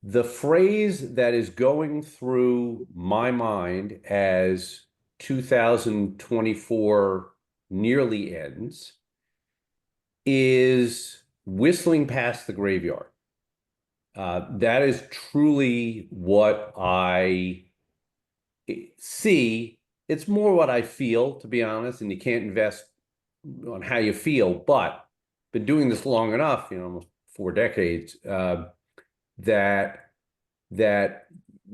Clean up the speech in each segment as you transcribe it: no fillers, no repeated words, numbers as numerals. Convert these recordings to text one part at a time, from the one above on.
The phrase that is going through my mind as 2024 nearly ends is whistling past the graveyard. That is truly what I see. It's more what I feel, to be honest, and you can't invest on how you feel, but been doing this long enough, almost 4 decades, that that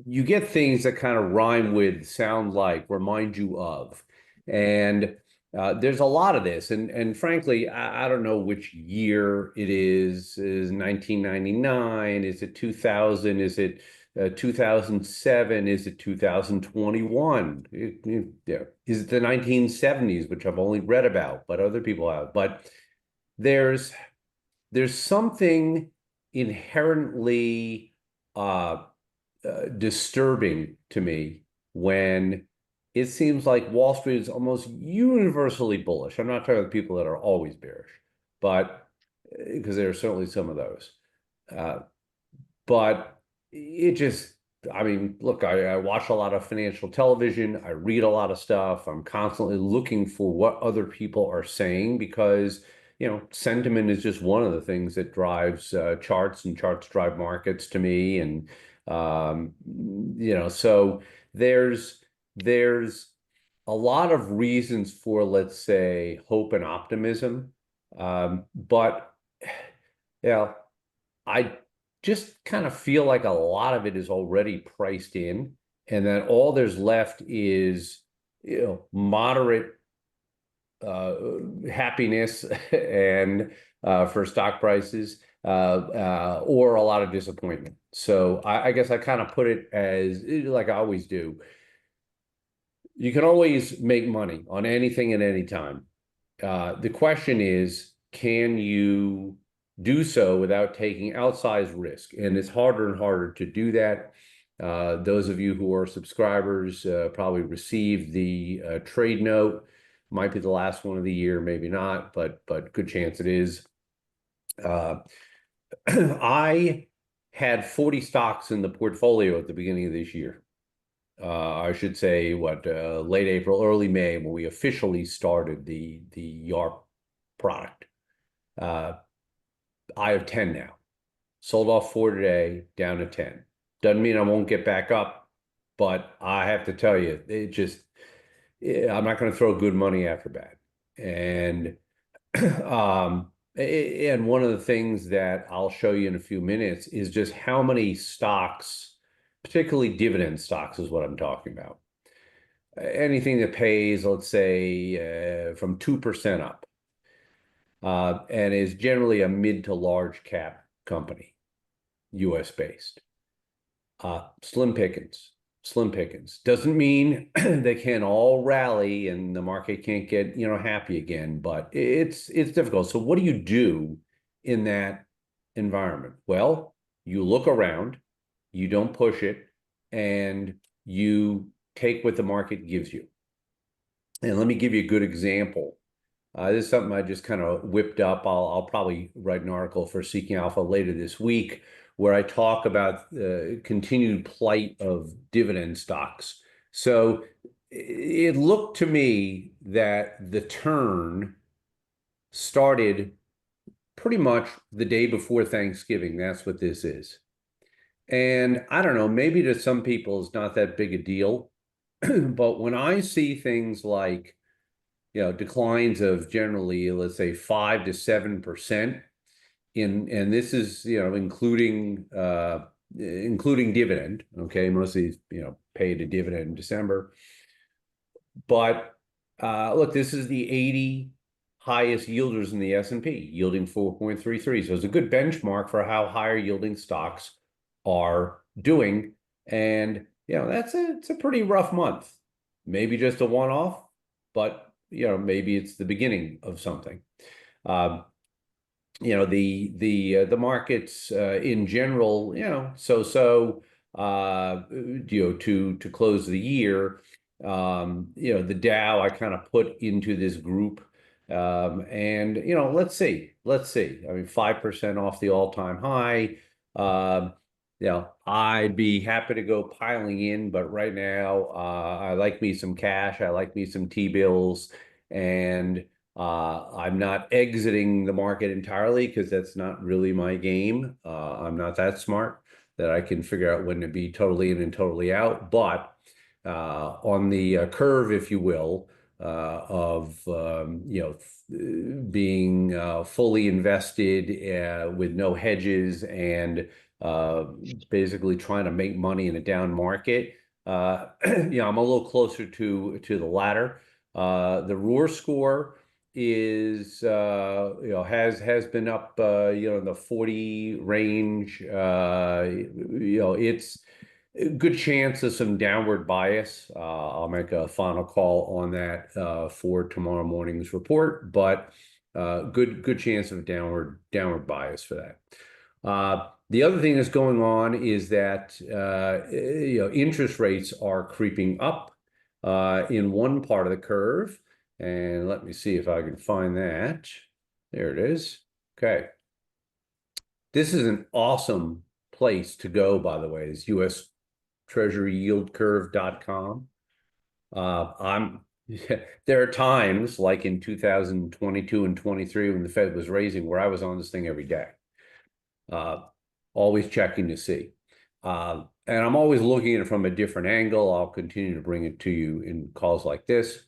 you get things that kind of rhyme with, sound like, remind you of. And there's a lot of this. And frankly, I don't know which year it is 1999? Is it 2000? Is it 2007? Is it 2021? Yeah. Is it the 1970s, which I've only read about, but other people have. But there's there's something inherently uh, disturbing to me when it seems like Wall Street is almost universally bullish. I'm not talking about people that are always bearish, but because there are certainly some of those. Uh, but it just, I mean, look, I watch a lot of financial television. I read a lot of stuff. I'm constantly looking for what other people are saying because, sentiment is just one of the things that drives charts, and charts drive markets to me. And, so there's a lot of reasons for, let's say, hope and optimism. But, yeah, I just kind of feel like a lot of it is already priced in, and then all there's left is, moderate uh, happiness and for stock prices, or a lot of disappointment. So I guess I kind of put it as, like I always do. You can always make money on anything at any time. The question is, can you do so without taking outsized risk? And it's harder and harder to do that. Those of you who are subscribers probably received the trade note. Might be the last one of the year, maybe not, but good chance it is. Uh, I had 40 stocks in the portfolio at the beginning of this year. I should say, late April, early May, when we officially started the YARP product. Uh, I have 10 now. Sold off 4 today, down to 10. Doesn't mean I won't get back up, but I have to tell you, I'm not going to throw good money after bad. And and one of the things that I'll show you in a few minutes is just how many stocks, particularly dividend stocks, is what I'm talking about. Anything that pays, let's say, from 2% up, and is generally a mid to large cap company, US based. Slim pickings, slim pickings. Doesn't mean they can all rally and the market can't get, happy again, but it's difficult. So what do you do in that environment? Well, you look around, you don't push it, and you take what the market gives you. And let me give you a good example. This is something I just kind of whipped up. I'll probably write an article for Seeking Alpha later this week where I talk about the continued plight of dividend stocks. So it looked to me that the turn started pretty much the day before Thanksgiving. That's what this is. And I don't know, maybe to some people it's not that big a deal. But when I see things like, declines of generally, let's say, 5 to 7% and this is, including dividend. Okay, mostly, paid a dividend in December. But look, this is the 80 highest yielders in the S&P, yielding 4.33. So it's a good benchmark for how higher yielding stocks are doing. And, it's a pretty rough month. Maybe just a one-off, but maybe it's the beginning of something. The markets in general, to close the year. The Dow I kind of put into this group. And let's see. I mean, 5% off the all-time high. I'd be happy to go piling in, but right now, I like me some cash. I like me some T-bills, and I'm not exiting the market entirely because that's not really my game. I'm not that smart that I can figure out when to be totally in and totally out. But on the curve, if you will, of being fully invested with no hedges and uh, basically trying to make money in a down market. I'm a little closer to the latter. The Roar score is has been up in the 40 range. It's a good chance of some downward bias. I'll make a final call on that for tomorrow morning's report, but good chance of downward bias for that. The other thing that's going on is that interest rates are creeping up in one part of the curve, and let me see if I can find that. There it is. Okay, this is an awesome place to go, by the way. Is U.S. Treasury Yield Curve.com. I'm there are times like in 2022 and 23 when the Fed was raising where I was on this thing every day. Always checking to see. And I'm always looking at it from a different angle. I'll continue to bring it to you in calls like this.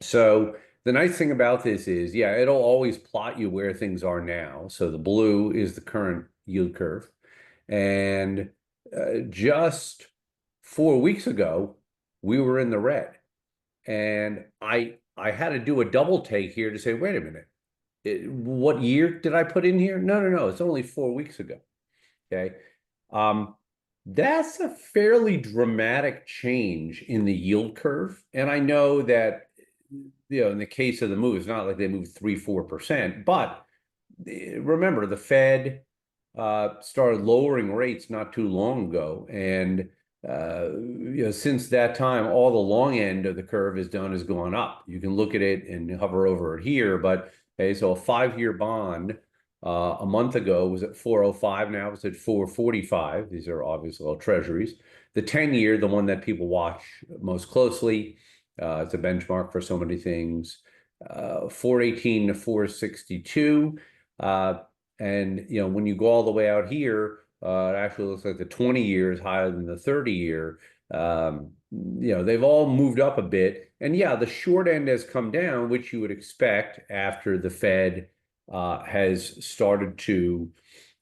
So the nice thing about this is, yeah, it'll always plot you where things are now. So the blue is the current yield curve. And just 4 weeks ago, we were in the red. And I had to do a double take here to say, wait a minute, what year did I put in here? No, it's only 4 weeks ago. Okay. That's a fairly dramatic change in the yield curve. And I know that, in the case of the move, it's not like they moved 3-4%, but remember the Fed started lowering rates not too long ago. And since that time, all the long end of the curve is gone up. You can look at it and hover over it here, but okay, so a 5-year bond a month ago was at 405. Now it's at 445. These are obviously all treasuries. The 10-year, the one that people watch most closely, it's a benchmark for so many things. 418 to 462. And when you go all the way out here, it actually looks like the 20-year is higher than the 30-year. They've all moved up a bit. And yeah, the short end has come down, which you would expect after the Fed has started to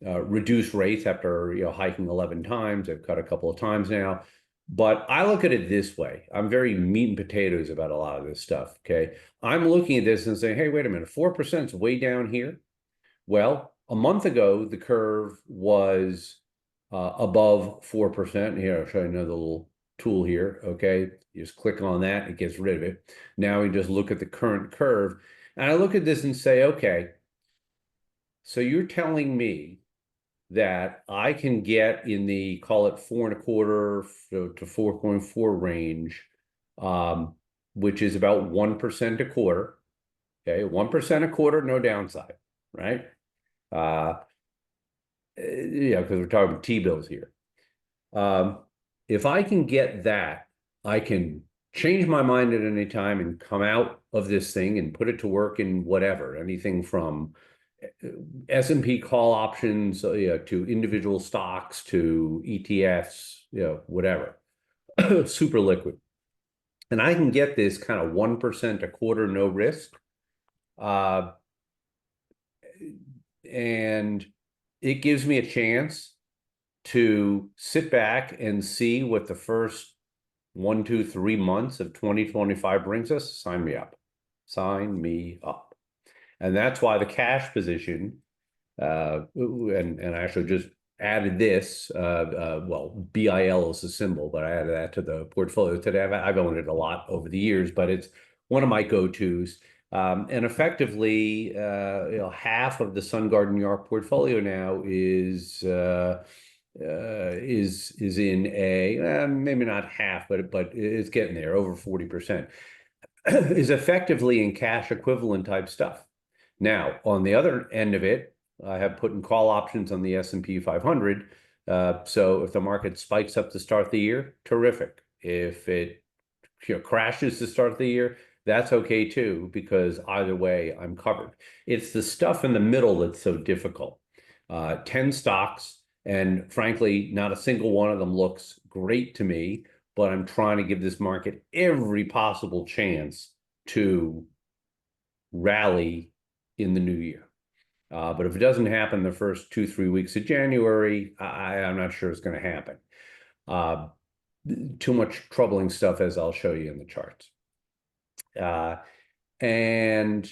reduce rates after hiking 11 times. They've cut a couple of times now. But I look at it this way. I'm very meat and potatoes about a lot of this stuff. Okay. I'm looking at this and saying, hey, wait a minute, 4% is way down here. Well, a month ago, the curve was above 4%. Here, I'll show you another little tool here. Okay. You just click on that, it gets rid of it. Now we just look at the current curve. And I look at this and say, okay, so you're telling me that I can get in the, call it 4.25 to 4.4 range, which is about 1% a quarter. Okay, 1% a quarter, no downside, right? Because we're talking T-bills here. If I can get that, I can change my mind at any time and come out of this thing and put it to work in whatever, anything from S&P call options, to individual stocks, to ETFs, whatever, super liquid. And I can get this kind of 1% a quarter, no risk. And it gives me a chance to sit back and see what the first 1, 2, 3 months of 2025 brings us. Sign me up. Sign me up. And that's why the cash position, and I actually just added this, BIL is the symbol, but I added that to the portfolio today. I've owned it a lot over the years, but it's one of my go-tos. And effectively, half of the SunGard New York portfolio now is in maybe not half, but it's getting there, over 40%, is effectively in cash equivalent type stuff. Now, on the other end of it, I have put in call options on the S&P 500 So if the market spikes up to start the year, terrific. If it crashes to start the year, that's okay too, because either way, I'm covered. It's the stuff in the middle that's so difficult. 10 stocks, and frankly, not a single one of them looks great to me, but I'm trying to give this market every possible chance to rally in the new year. But if it doesn't happen the first 2, 3 weeks of January, I'm not sure it's going to happen. Uh, Too much troubling stuff, as I'll show you in the charts. And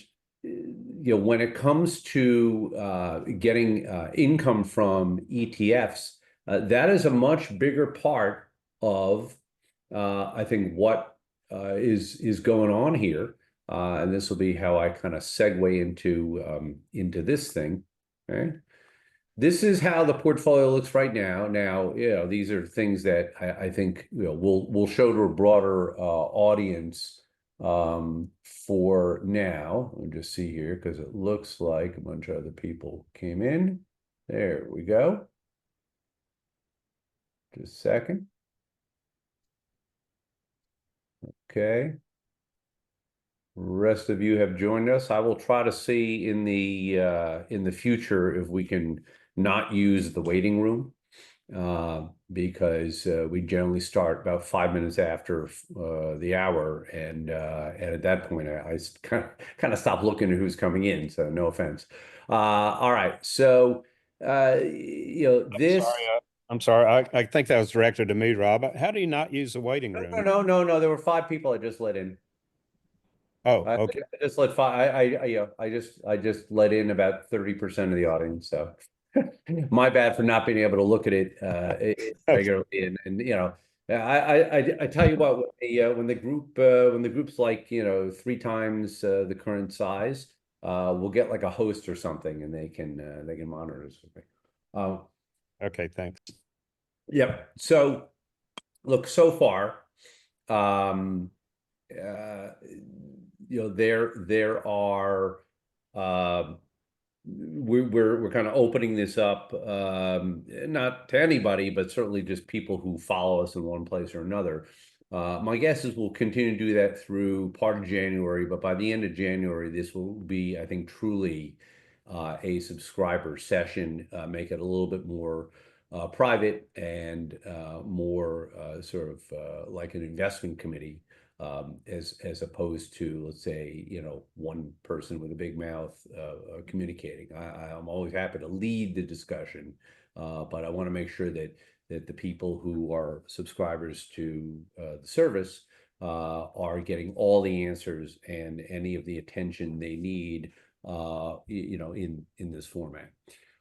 when it comes to getting income from ETFs, that is a much bigger part of, I think, what is going on here. And this will be how I kind of segue into this thing. Okay. This is how the portfolio looks right now. Now, these are things that I think we'll show to a broader audience for now. Let me just see here, because it looks like a bunch of other people came in. There we go. Just a second. Okay. Rest of you have joined us. I will try to see in the future if we can not use the waiting room, because we generally start about 5 minutes after the hour, and at that point I kind of stop looking at who's coming in. So no offense. All right, so this. I'm sorry. I think that was directed to me, Rob. How do you not use the waiting room? No. There were 5 people I just let in. Oh, I okay. just let five. I just let in about 30% of the audience. So my bad for not being able to look at it Okay. regularly. And I tell you what, when the group's like 3 times the current size, we'll get like a host or something, and they can monitor us. Uh, Okay, thanks. yep. So look, so far, um, uh, there are we're kind of opening this up, not to anybody, but certainly just people who follow us in one place or another. My guess is we'll continue to do that through part of January, but by the end of January, this will be, I think, truly a subscriber session, make it a little bit more private and more sort of like an investment committee, as opposed to, let's say, one person with a big mouth communicating. I'm always happy to lead the discussion, but I want to make sure that the people who are subscribers to the service are getting all the answers and any of the attention they need, in this format.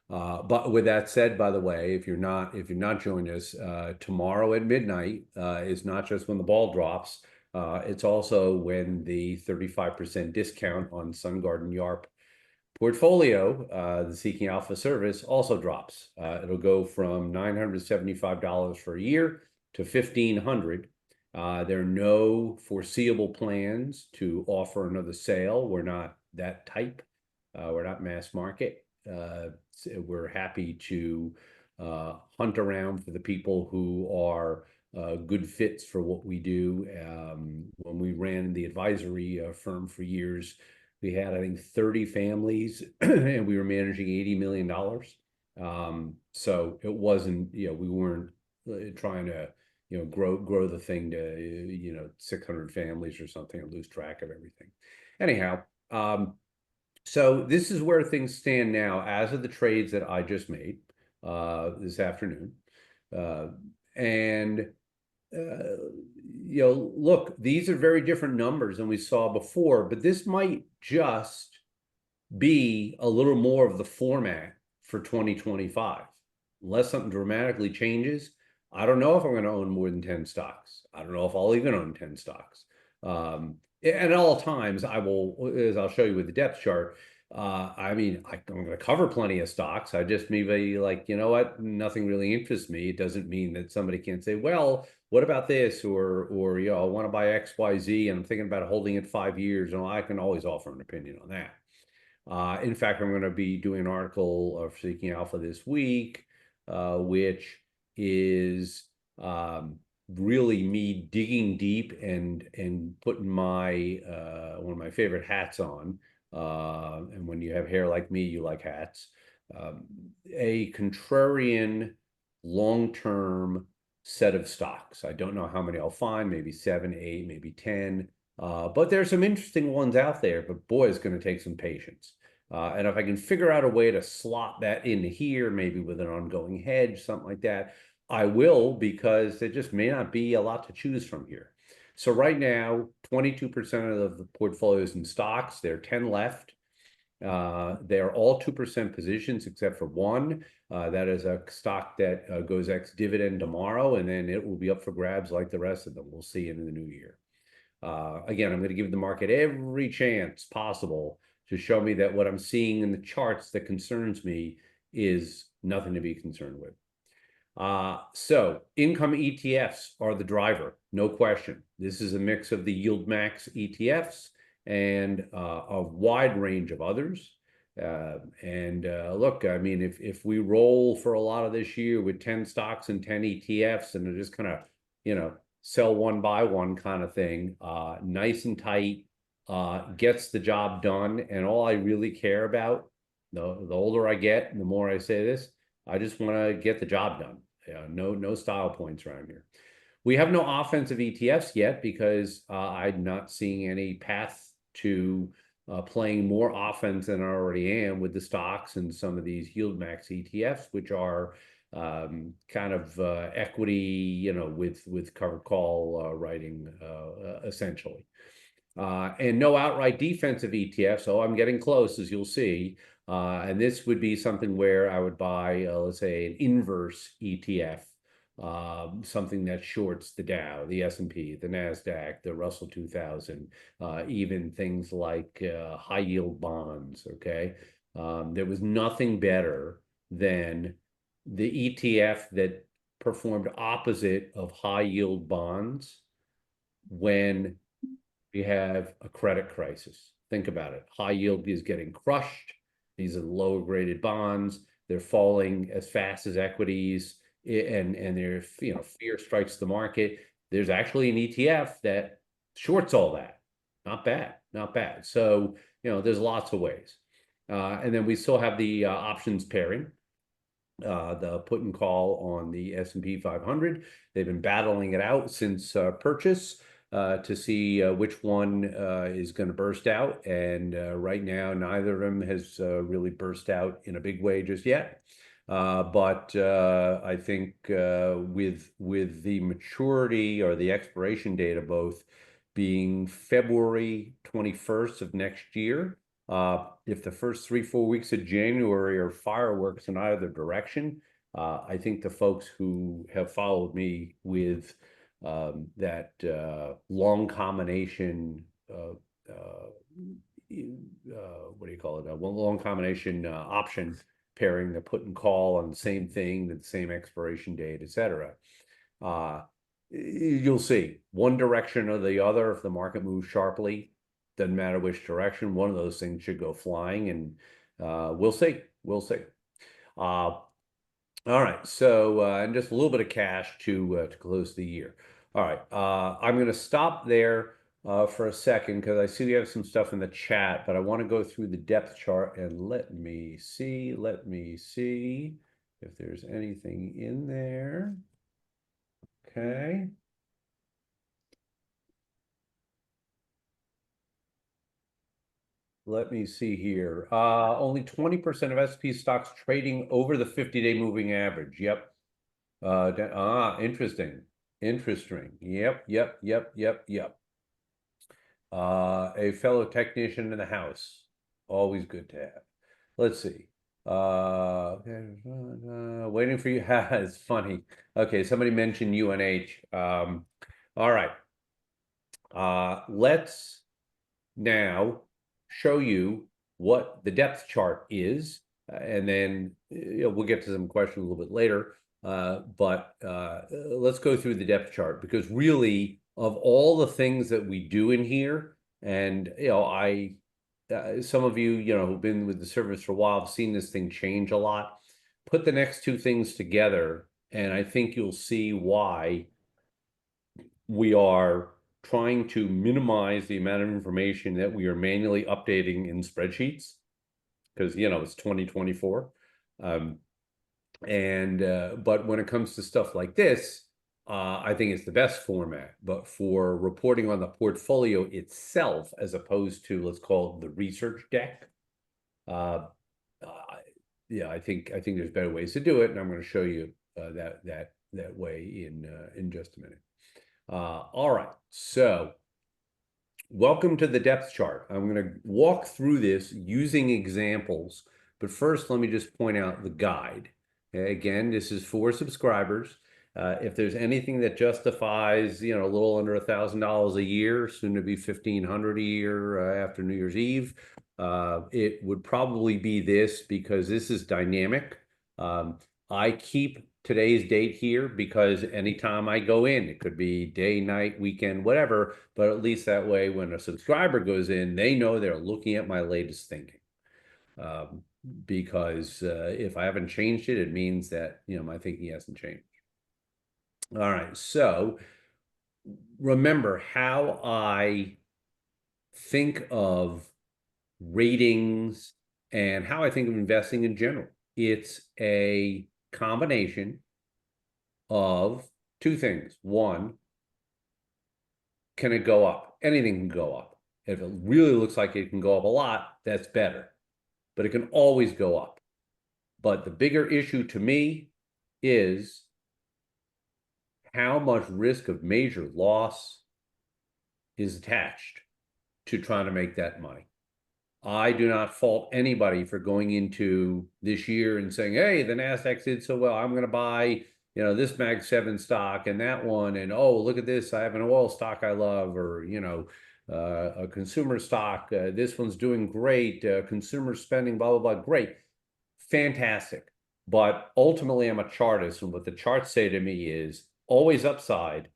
But with that said, by the way, if you're not joining us, tomorrow at midnight is not just when the ball drops. It's also when the 35% discount on Sun Garden YARP portfolio, the Seeking Alpha service, also drops. It'll go from $975 for a year to $1,500. There are no foreseeable plans to offer another sale. We're not that type. We're not mass market. So we're happy to hunt around for the people who are good fits for what we do. When we ran the advisory firm for years, we had, I think, 30 families and we were managing $80 million. So it wasn't, we weren't trying to, grow the thing to, 600 families or something, and lose track of everything. Anyhow, so this is where things stand now as of the trades that I just made this afternoon. And look, these are very different numbers than we saw before, but this might just be a little more of the format for 2025. Unless something dramatically changes, I don't know if I'm going to own more than 10 stocks. I don't know if I'll even own 10 stocks. And at all times, I will, as I'll show you with the depth chart, I'm going to cover plenty of stocks. I just maybe like, you know what, nothing really interests me. It doesn't mean that somebody can't say, well, what about this? Or I want to buy XYZ and I'm thinking about holding it 5 years. And I can always offer an opinion on that. In fact, I'm going to be doing an article of Seeking Alpha this week, which is really me digging deep and putting my one of my favorite hats on. And when you have hair like me, you like hats. Um, a contrarian long-term set of stocks. I don't know how many I'll find, maybe seven, eight, maybe 10. But there's some interesting ones out there, but boy, it's going to take some patience. And if I can figure out a way to slot that into here, maybe with an ongoing hedge, something like that, I will, because there just may not be a lot to choose from here. So right now, 22% of the portfolio is in stocks. There are 10 left. They're all 2% positions except for one. That is a stock that goes ex-dividend tomorrow, and then it will be up for grabs like the rest of them. We'll see in the new year. Again, I'm going to give the market every chance possible to show me that what I'm seeing in the charts that concerns me is nothing to be concerned with. So income ETFs are the driver, no question. This is a mix of the Yield Max ETFs and a wide range of others. Look, I mean, if we roll for a lot of this year with 10 stocks and 10 ETFs and they're just kind of, sell one buy one kind of thing, nice and tight, gets the job done. And all I really care about, the older I get and the more I say this, I just want to get the job done. No style points around here. We have no offensive ETFs yet because I'm not seeing any path to playing more offense than I already am with the stocks and some of these Yield Max ETFs, which are kind of equity, with covered call writing essentially. And no outright defensive ETFs. So I'm getting close, as you'll see. And this would be something where I would buy, let's say, an inverse ETF, something that shorts the Dow, the S&P, the NASDAQ, the Russell 2000, even things like high yield bonds, okay? There was nothing better than the ETF that performed opposite of high yield bonds when we have a credit crisis. Think about it. High yield is getting crushed. These are lower graded bonds. They're falling as fast as equities, and their fear strikes the market. There's actually an ETF that shorts all that. Not bad, not bad. So there's lots of ways. And then we still have the options pairing, the put and call on the S&P 500. They've been battling it out since purchase to see which one is going to burst out. And right now, neither of them has really burst out in a big way just yet. But I think with the maturity or the expiration date of both being February 21st of next year, if the first 3-4 weeks of January are fireworks in either direction, I think the folks who have followed me with that long combination, what do you call it? A long combination option pairing, the put and call on the same thing, the same expiration date, etc. You'll see one direction or the other. If the market moves sharply, doesn't matter which direction, one of those things should go flying, and we'll see. We'll see. All right. So, and just a little bit of cash to close the year. All right. I'm going to stop there for a second because I see we have some stuff in the chat, but I want to go through the depth chart and let me see if there's anything in there. Okay. Let me see here. Only 20% of S&P stocks trading over the 50-day moving average. Yep. Interesting. Interesting. Yep. A fellow technician in the house. Always good to have. Let's see. Waiting for you. It's funny. Okay, somebody mentioned UNH. All right. Let's now show you what the depth chart is, and then we'll get to some questions a little bit later. But let's go through the depth chart, because really, of all the things that we do in here, and some of you who've been with the service for a while have seen this thing change a lot. Put the next two things together, And I think you'll see why we are trying to minimize the amount of information that we are manually updating in spreadsheets because, it's 2024. But when it comes to stuff like this, I think it's the best format. But for reporting on the portfolio itself, as opposed to, let's call it the research deck, uh, uh, yeah, I think there's better ways to do it, and I'm going to show you that way in just a minute. All right, so welcome to the depth chart. I'm going to walk through this using examples, but first let me just point out the guide. Okay, again, this is for subscribers. If there's anything that justifies, a little under $1,000 a year, soon to be $1,500 a year after New Year's Eve, it would probably be this because this is dynamic. I keep today's date here because anytime I go in, it could be day, night, weekend, whatever, but at least that way when a subscriber goes in, they know they're looking at my latest thinking. Because if I haven't changed it, it means that, my thinking hasn't changed. All right, so remember how I think of ratings and how I think of investing in general. It's a combination of two things. One, can it go up? Anything can go up. If it really looks like it can go up a lot, that's better. But it can always go up. But the bigger issue to me is how much risk of major loss is attached to trying to make that money. I do not fault anybody for going into this year and saying, hey, the NASDAQ did so well, I'm going to buy, this Mag 7 stock and that one. And, oh, look at this, I have an oil stock I love, or, a consumer stock. This one's doing great. Consumer spending, blah, blah, blah. Great. Fantastic. But ultimately, I'm a chartist. And what the charts say to me is always upside.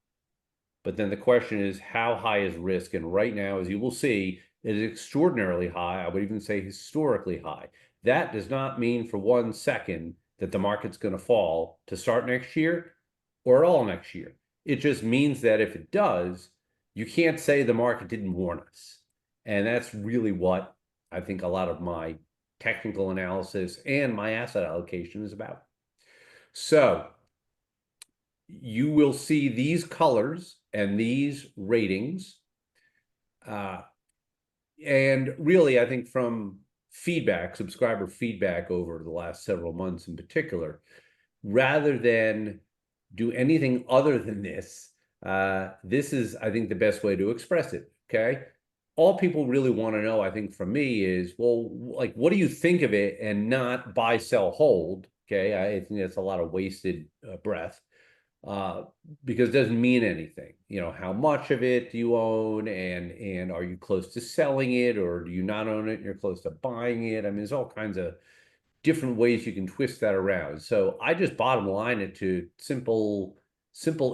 But then the question is, how high is risk? And right now, as you will see, it is extraordinarily high. I would even say historically high. That does not mean for 1 second that the market's going to fall to start next year or at all next year. It just means that if it does, you can't say the market didn't warn us. And that's really what I think a lot of my technical analysis and my asset allocation is about. So you will see these colors and these ratings. And really, I think from feedback, subscriber feedback over the last several months in particular, rather than do anything other than this, this is, I think, the best way to express it, okay? All people really want to know, I think, from me is, well, like, what do you think of it, and not buy, sell, hold, okay? I think that's a lot of wasted breath. Because it doesn't mean anything. How much of it do you own, and are you close to selling it, or do you not own it and you're close to buying it? I mean, there's all kinds of different ways you can twist that around. So I just bottom line it to simple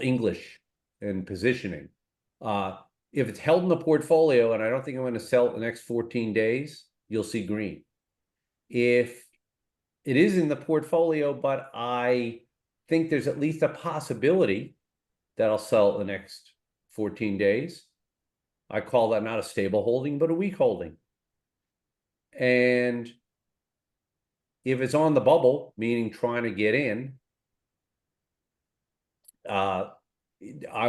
English and positioning. If it's held in the portfolio and I don't think I'm going to sell it the next 14 days, you'll see green. If it is in the portfolio, but I think there's at least a possibility that I'll sell it the next 14 days, I call that not a stable holding, but a weak holding. And if it's on the bubble, meaning trying to get in, I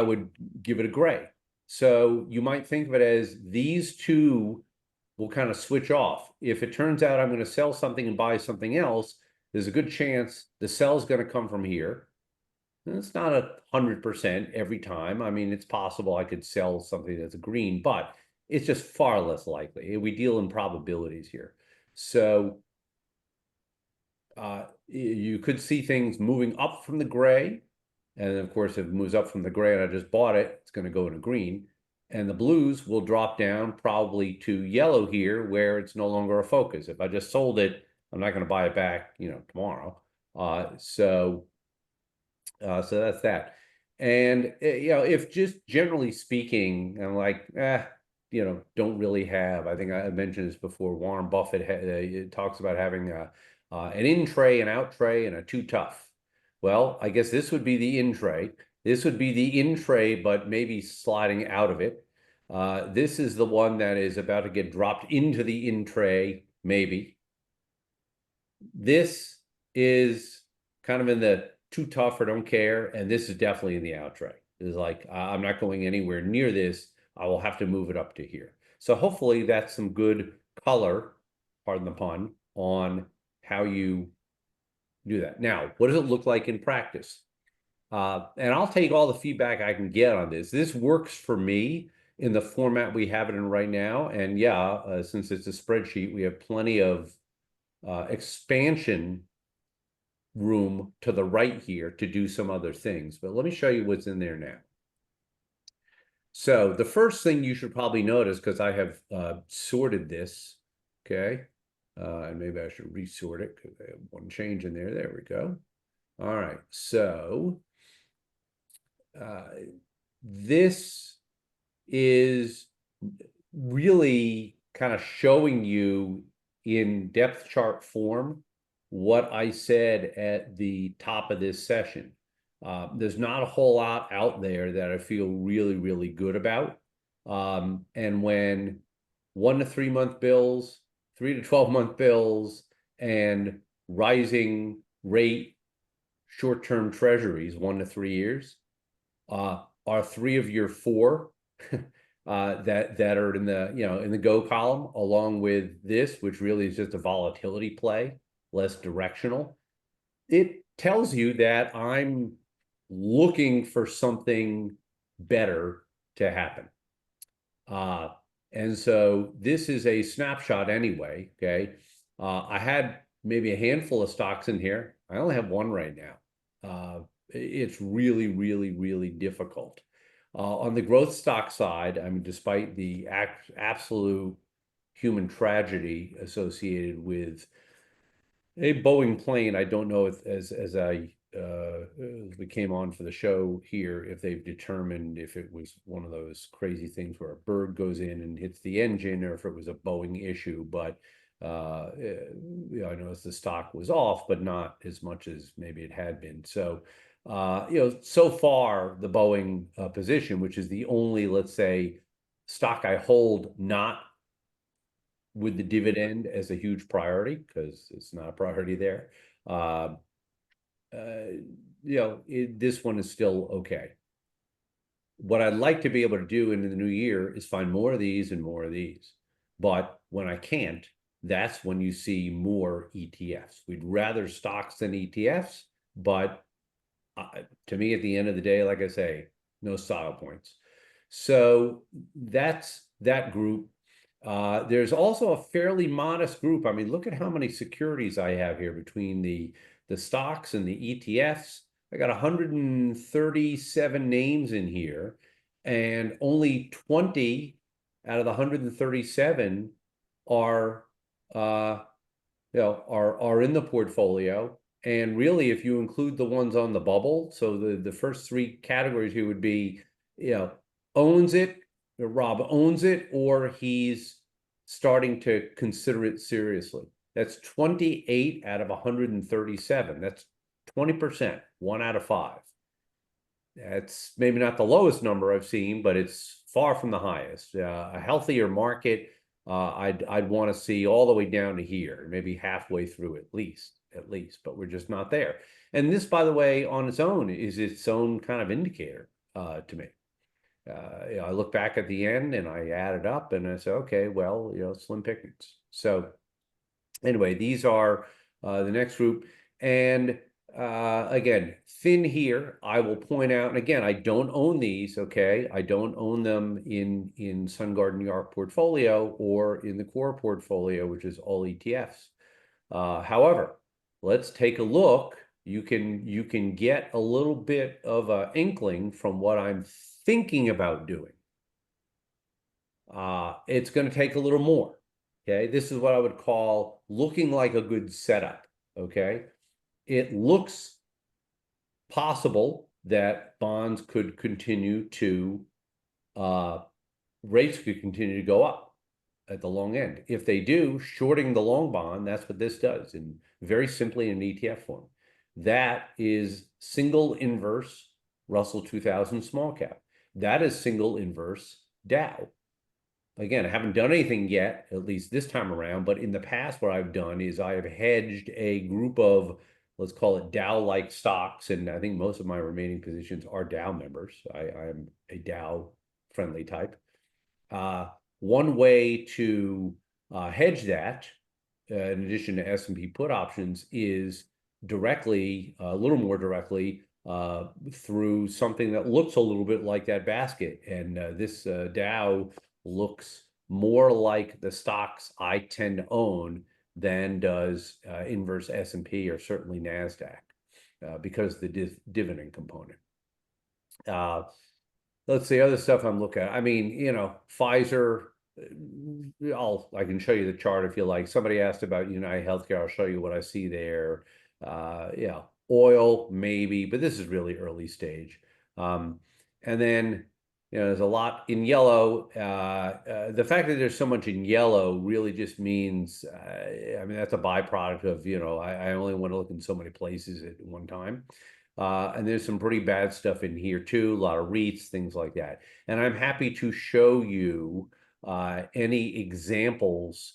would give it a gray. So you might think of it as these two will kind of switch off. If it turns out I'm going to sell something and buy something else, there's a good chance the sell is going to come from here. And it's not 100% every time. I mean, it's possible I could sell something that's a green, but it's just far less likely. We deal in probabilities here. So you could see things moving up from the gray. And of course, if it moves up from the gray and I just bought it, it's going to go into green. And the blues will drop down probably to yellow here, where it's no longer a focus. If I just sold it, I'm not going to buy it back, tomorrow. So that's that. And if just generally speaking, I'm like, don't really have. I think I mentioned this before. Warren Buffett talks about having an in tray, an out tray, and a too tough. Well, I guess this would be the in tray. This would be the in tray, but maybe sliding out of it. This is the one that is about to get dropped into the in tray, maybe. This is kind of in the too tough or don't care, and this is definitely in the out tray. It's like, I'm not going anywhere near this. I will have to move it up to here. So hopefully that's some good color, pardon the pun, on how you do that. Now, what does it look like in practice? And I'll take all the feedback I can get on this. This works for me in the format we have it in right now. And yeah, since it's a spreadsheet, we have plenty of expansion room to the right here to do some other things. But let me show you what's in there now. So the first thing you should probably notice, because I have sorted this, okay? And maybe I should resort it because I have one change in there. There we go. All right, so this is really kind of showing you in depth chart form what I said at the top of this session. There's not a whole lot out there that I feel really, really good about. And when 1 to 3 month bills, 3 to 12-month bills, and rising rate short-term treasuries, 1 to 3 years, are 3 of your 4 that are in the in the go column, along with this, which really is just a volatility play, less directional. It tells you that I'm looking for something better to happen. And so this is a snapshot anyway, okay? I had maybe a handful of stocks in here. I only have 1 right now. It's really, really, really difficult. On the growth stock side, I mean, despite the absolute human tragedy associated with a Boeing plane, I don't know if as we came on for the show here, if they've determined if it was one of those crazy things where a bird goes in and hits the engine, or if it was a Boeing issue. But I noticed the stock was off, but not as much as maybe it had been. So so far the Boeing position, which is the only, let's say, stock I hold not with the dividend as a huge priority, because it's not a priority there. This one is still okay. What I'd like to be able to do in the new year is find more of these and more of these. But when I can't, that's when you see more ETFs. We'd rather stocks than ETFs, but to me, at the end of the day, like I say, no style points. So that's that group. There's also a fairly modest group. I mean, look at how many securities I have here between the stocks and the ETFs. I got 137 names in here, and only 20 out of the 137 are are in the portfolio. And really, if you include the ones on the bubble, so the first 3 categories here would be, owns it, Rob owns it, or he's starting to consider it seriously. That's 28 out of 137. That's 20%, 1 out of 5. That's maybe not the lowest number I've seen, but it's far from the highest. A healthier market, I'd want to see all the way down to here, maybe halfway through at least, but we're just not there. And this, by the way, on its own is its own kind of indicator to me. I look back at the end and I add it up and I say, okay, well, slim pickings. So anyway, these are the next group. And again, thin here, I will point out, and again, I don't own these, okay? I don't own them in Sun Garden York portfolio or in the core portfolio, which is all ETFs. However, let's take a look. You can get a little bit of an inkling from what I'm thinking about doing. It's going to take a little more. Okay, this is what I would call looking like a good setup. Okay, it looks possible that bonds could continue to, rates could continue to go up at the long end. If they do, shorting the long bond, that's what this does, and very simply in ETF form. That is single inverse Russell 2000 small cap. That is single inverse Dow. Again, I haven't done anything yet, at least this time around, but in the past, what I've done is I have hedged a group of, let's call it Dow-like stocks, and I think most of my remaining positions are Dow members. I am a Dow friendly type. One way to hedge that, in addition to S&P put options, is directly, a little more directly, through something that looks a little bit like that basket. And this Dow looks more like the stocks I tend to own than does inverse S&P or certainly NASDAQ because of the dividend component. Let's see, other stuff I'm looking at. I mean, Pfizer, I can show you the chart if you like. Somebody asked about United Healthcare. I'll show you what I see there. Yeah, oil, maybe, but this is really early stage. And then, there's a lot in yellow. The fact that there's so much in yellow really just means, I mean, that's a byproduct of, I only want to look in so many places at one time. And there's some pretty bad stuff in here too, a lot of REITs, things like that. And I'm happy to show you any examples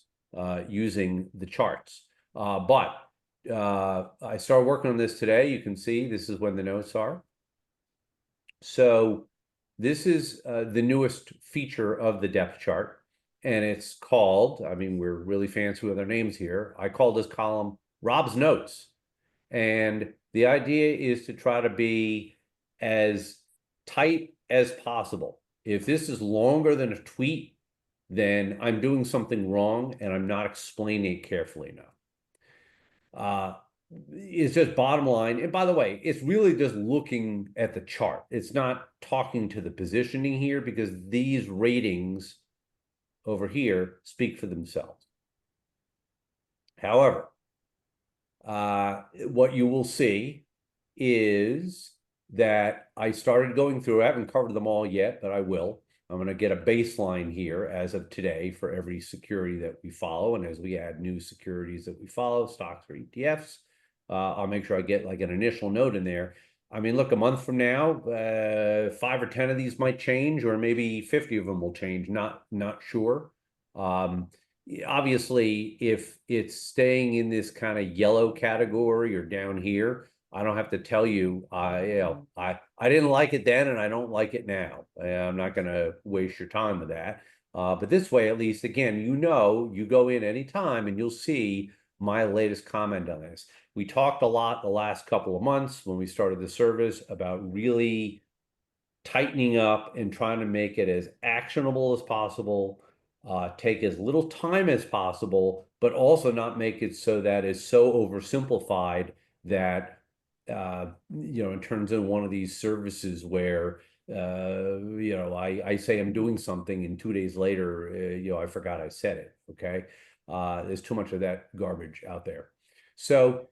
using the charts. But I started working on this today. You can see this is when the notes are. So this is the newest feature of the depth chart. And it's called, I mean, we're really fancy with our names here. I call this column Rob's Notes. And the idea is to try to be as tight as possible. If this is longer than a tweet, then I'm doing something wrong and I'm not explaining it carefully enough. It's just bottom line. And by the way, it's really just looking at the chart. It's not talking to the positioning here because these ratings over here speak for themselves. However, what you will see is that I started going through, I haven't covered them all yet, but I will. I'm going to get a baseline here as of today for every security that we follow. And as we add new securities that we follow, stocks or ETFs, I'll make sure I get like an initial note in there. I mean, look, a month from now, 5 or 10 of these might change, or maybe 50 of them will change. Not sure. Obviously, if it's staying in this kind of yellow category or down here, I don't have to tell you, I didn't like it then and I don't like it now. I'm not going to waste your time with that. But this way, at least, again, you go in anytime and you'll see my latest comment on this. We talked a lot the last couple of months when we started the service about really tightening up and trying to make it as actionable as possible, take as little time as possible, but also not make it so that it's so oversimplified that it turns into one of these services where I say I'm doing something and 2 days later, I forgot I said it. Okay. There's too much of that garbage out there. So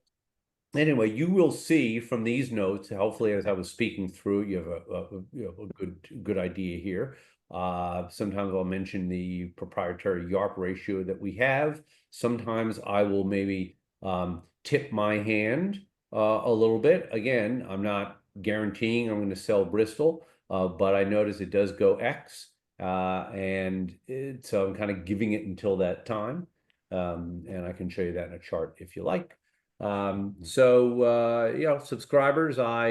anyway, you will see from these notes, hopefully as I was speaking through, you have a good idea here. Sometimes I'll mention the proprietary YARP ratio that we have. Sometimes I will maybe tip my hand a little bit. Again, I'm not guaranteeing I'm going to sell Bristol, but I notice it does go X. So I'm kind of giving it until that time. And I can show you that in a chart if you like. Subscribers, I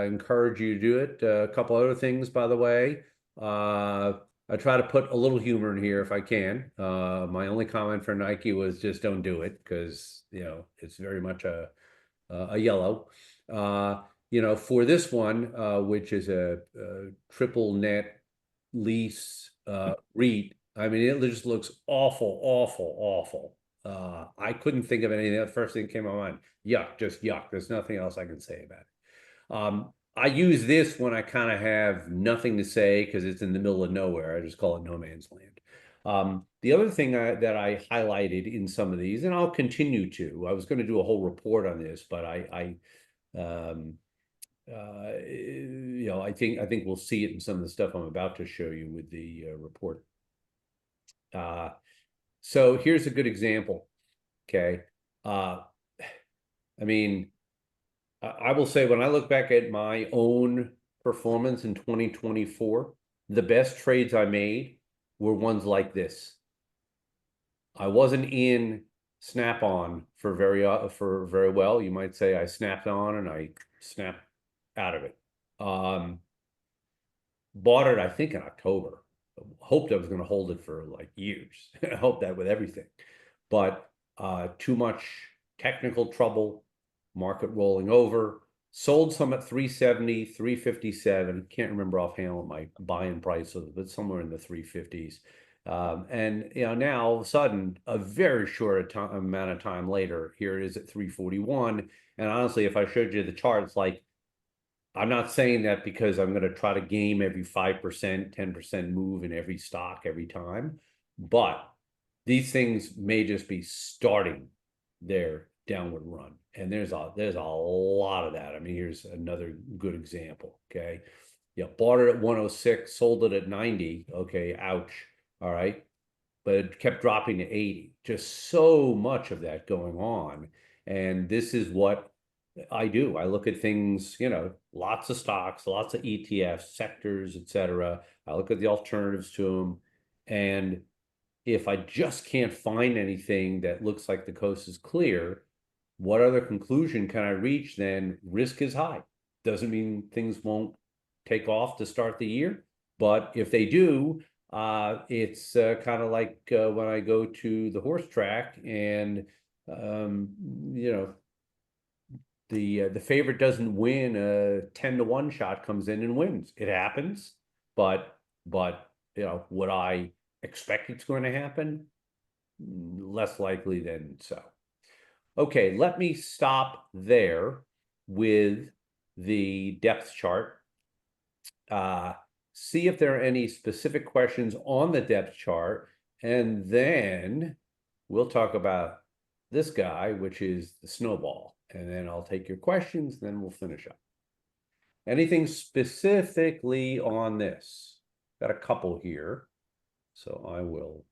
encourage you to do it. A couple other things, by the way. I try to put a little humor in here if I can. My only comment for Nike was just don't do it because it's very much a yellow. For this one, which is a triple net lease REIT, I mean, it just looks awful, awful, awful. I couldn't think of anything. The first thing that came to my mind, yuck, just yuck. There's nothing else I can say about it. I use this when I kind of have nothing to say because it's in the middle of nowhere. I just call it no man's land. The other thing that I highlighted in some of these, and I'll continue to, I was going to do a whole report on this, but I think we'll see it in some of the stuff I'm about to show you with the report. So here's a good example. Okay. I mean, I will say when I look back at my own performance in 2024, the best trades I made were ones like this. I wasn't in Snap-on for very well. You might say I snapped on and I snapped out of it. Um, Bought it, I think, in October. Hoped I was going to hold it for like years. I hope that with everything, but too much technical trouble, market rolling over. Sold some at 370, 357. Can't remember offhand what my buy-in price was, but somewhere in the 350s. And now all of a sudden, a very short amount of time later, here it is at 341. And honestly, if I showed you the charts, like I'm not saying that because I'm going to try to game every 5%, 10% move in every stock every time, but these things may just be starting their downward run. And there's a lot of that. I mean, here's another good example. Okay. Yeah, bought it at 106, sold it at 90. Okay, ouch. All right. But it kept dropping to 80. Just so much of that going on. And this is what I do. I look at things, lots of stocks, lots of ETFs, sectors, etc. I look at the alternatives to them. And if I just can't find anything that looks like the coast is clear, what other conclusion can I reach? Then risk is high. Doesn't mean things won't take off to start the year, but if they do, it's kind of like when I go to the horse track and um, you know the favorite doesn't win, a 10-1 shot comes in and wins. It happens, but would I expect it's going to happen? Less likely than so. Okay, let me stop there with the depth chart. See if there are any specific questions on the depth chart, and then we'll talk about this guy, which is the snowball, and then I'll take your questions, then we'll finish up. Anything specifically on this? Got a couple here, so I will.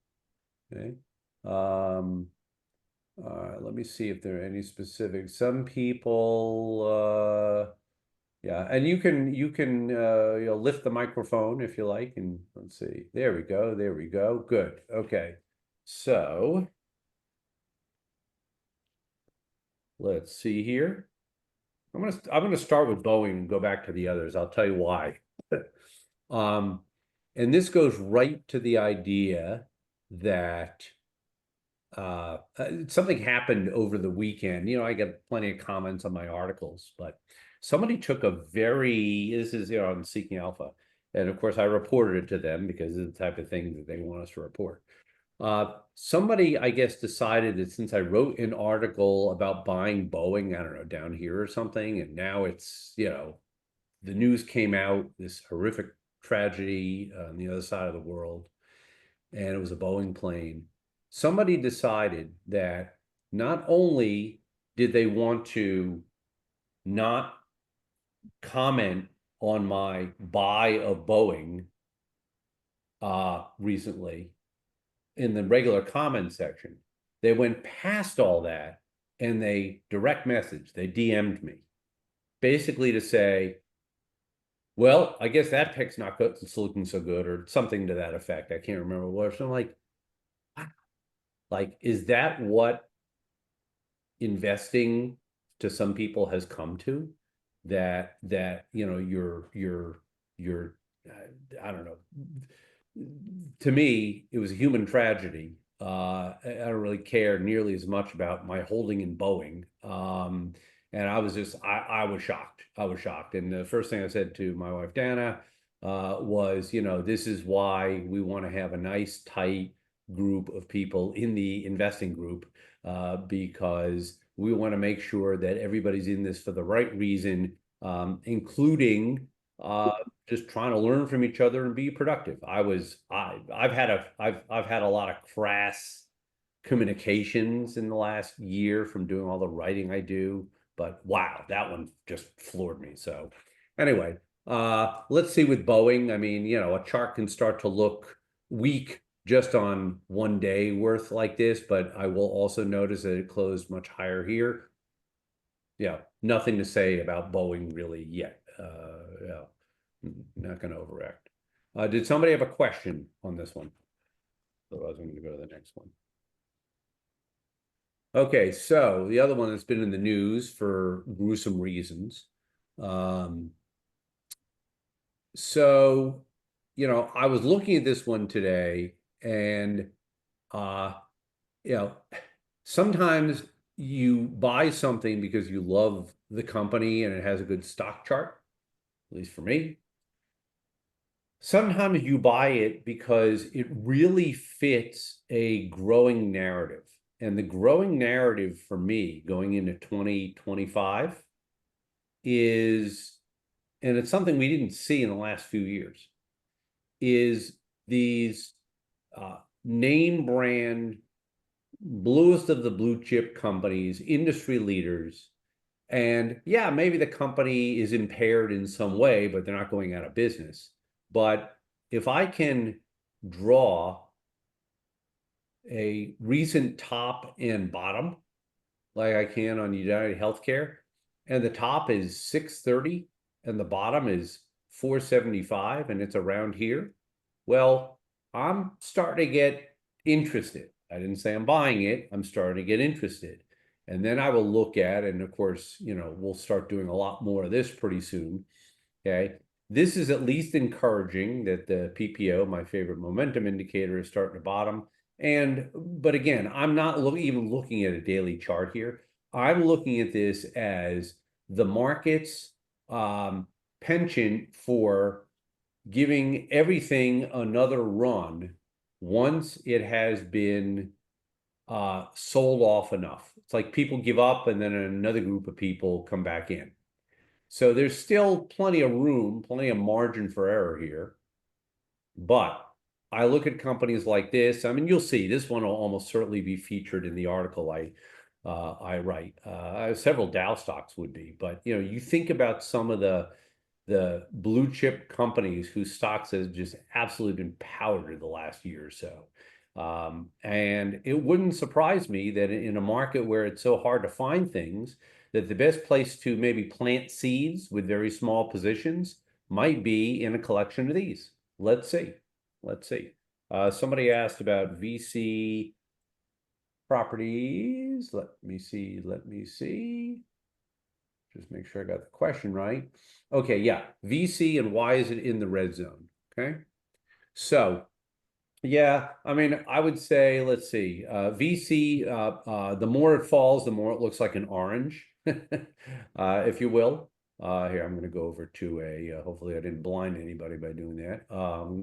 Okay. Let me see if there are any specific. Some people, yeah, and you can lift the microphone if you like, and let's see. There we go. There we go. Good. Okay. So let's see here. I'm gonna start with Boeing and go back to the others. I'll tell you why. Um, and this goes right to the idea that something happened over the weekend. I get plenty of comments on my articles, but somebody took this is on Seeking Alpha, and of course I reported it to them because of the type of thing that they want us to report. Somebody, I guess, decided that since I wrote an article about buying Boeing, I don't know, down here or something, and now it's, the news came out, this horrific tragedy on the other side of the world, and it was a Boeing plane. Somebody decided that not only did they want to not comment on my buy of Boeing recently in the regular comment section, they went past all that and they they DM'd me basically to say, well, I guess that pick's not good, it's looking so good, or something to that effect. I can't remember what. So I'm like, wow. Like, is that what investing to some people has come to? That you're I don't know. To me, it was a human tragedy. I don't really care nearly as much about my holding in Boeing. And I was shocked. I was shocked. And the first thing I said to my wife, Dana, was, this is why we want to have a nice, tight group of people in the investing group, because we want to make sure that everybody's in this for the right reason, including just trying to learn from each other and be productive. I've had a lot of crass communications in the last year from doing all the writing I do, but wow, that one just floored me. So anyway, let's see with Boeing. I mean, a chart can start to look weak just on one day worth like this, but I will also notice that it closed much higher here. Yeah, nothing to say about Boeing really yet. Yeah, not going to overreact. Did somebody have a question on this one? Otherwise, I'm going to go to the next one. Okay, so the other one that's been in the news for gruesome reasons. Um, so, I was looking at this one today, and uh, you know, sometimes you buy something because you love the company and it has a good stock chart, at least for me. Sometimes you buy it because it really fits a growing narrative. And the growing narrative for me going into 2025 is, and it's something we didn't see in the last few years, is these name brand, bluest of the blue chip companies, industry leaders. And yeah, maybe the company is impaired in some way, but they're not going out of business. But if I can draw a recent top and bottom, like I can on United Healthcare, and the top is 630 and the bottom is 475 and it's around here, well, I'm starting to get interested. I didn't say I'm buying it. I'm starting to get interested. And then I will look at, and of course, we'll start doing a lot more of this pretty soon. Okay. This is at least encouraging that the PPO, my favorite momentum indicator, is starting to bottom. But again, I'm not even looking at a daily chart here. I'm looking at this as the market's penchant for giving everything another run once it has been sold off enough. It's like people give up and then another group of people come back in. So there's still plenty of room, plenty of margin for error here. But I look at companies like this. I mean, you'll see this one will almost certainly be featured in the article I write. Several Dow stocks would be, but you think about some of the blue chip companies whose stocks have just absolutely been powdered the last year or so. And it wouldn't surprise me that in a market where it's so hard to find things, that the best place to maybe plant seeds with very small positions might be in a collection of these. Let's see. Let's see. Somebody asked about VC properties. Let me see. Let me see. Just make sure I got the question right. Okay, yeah. VC and why is it in the red zone? Okay. So, yeah, I mean, I would say, let's see, VC, the more it falls, the more it looks like an orange, if you will. Here, I'm going to go over to hopefully I didn't blind anybody by doing that.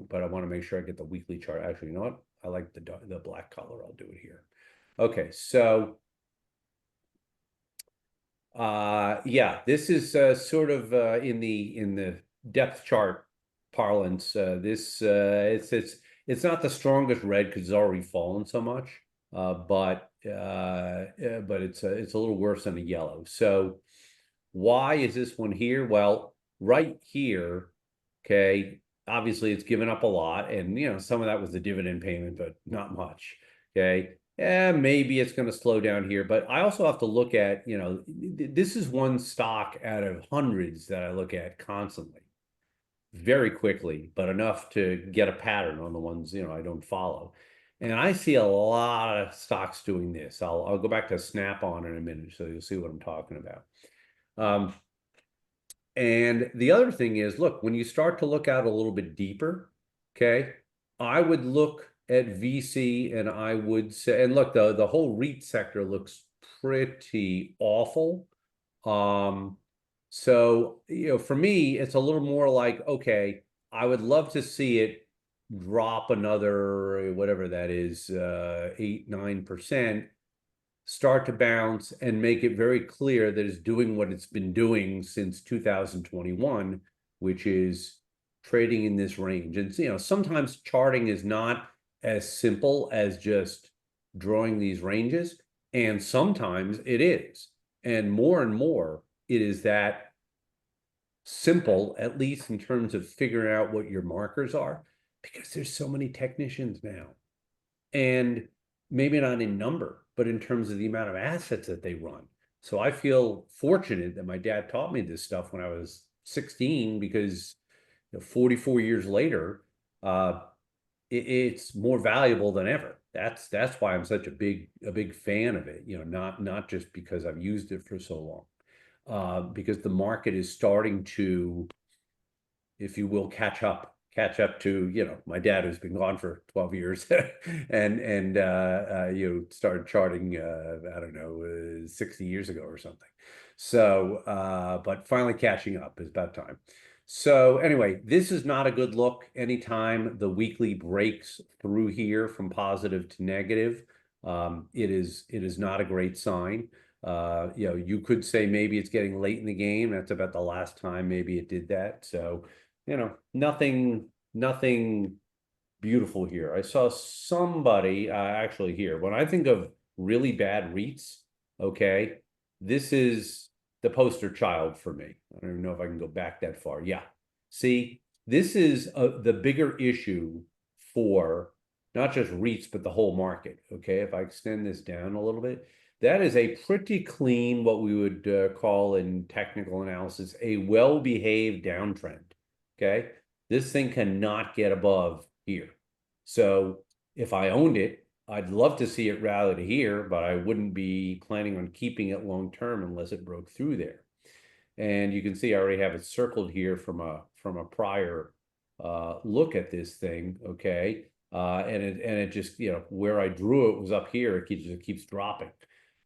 But I want to make sure I get the weekly chart. Actually, you know what? I like the black color. I'll do it here. Okay, so yeah, this is sort of in the depth chart parlance. It's not the strongest red because it's already fallen so much, but it's a little worse than a yellow. So why is this one here? Well, right here, okay, obviously it's given up a lot, and some of that was the dividend payment, but not much. Okay. Maybe it's going to slow down here, but I also have to look at, this is one stock out of hundreds that I look at constantly, very quickly, but enough to get a pattern on the ones, I don't follow. And I see a lot of stocks doing this. I'll go back to Snap-on in a minute, so you'll see what I'm talking about. And the other thing is, look, when you start to look out a little bit deeper, okay, I would look at VC and I would say, and look, the whole REIT sector looks pretty awful. So, for me, it's a little more like, okay, I would love to see it drop another, whatever that is, 8, 9%, start to bounce and make it very clear that it's doing what it's been doing since 2021, which is trading in this range. And sometimes charting is not as simple as just drawing these ranges, and sometimes it is. And more it is that simple, at least in terms of figuring out what your markers are, because there's so many technicians now. And maybe not in number, but in terms of the amount of assets that they run. So I feel fortunate that my dad taught me this stuff when I was 16 because 44 years later, uh, it's more valuable than ever. That's why I'm such a big fan of it. Not just because I've used it for so long, because the market is starting to, if you will, catch up to, my dad who's been gone for 12 years and started charting, I don't know, 60 years ago or something. So, but finally catching up is about time. So anyway, this is not a good look anytime the weekly breaks through here from positive to negative. It is not a great sign. You could say maybe it's getting late in the game. That's about the last time maybe it did that. So, nothing beautiful here. I saw somebody actually here. When I think of really bad REITs, okay, this is the poster child for me. I don't even know if I can go back that far. Yeah. See, this is the bigger issue for not just REITs, but the whole market. Okay. If I extend this down a little bit, that is a pretty clean, what we would call in technical analysis, a well-behaved downtrend. Okay. This thing cannot get above here. So if I owned it, I'd love to see it rally to here, but I wouldn't be planning on keeping it long term unless it broke through there. And you can see I already have it circled here from a prior look at this thing. Okay. And it just, where I drew it was up here. It keeps dropping.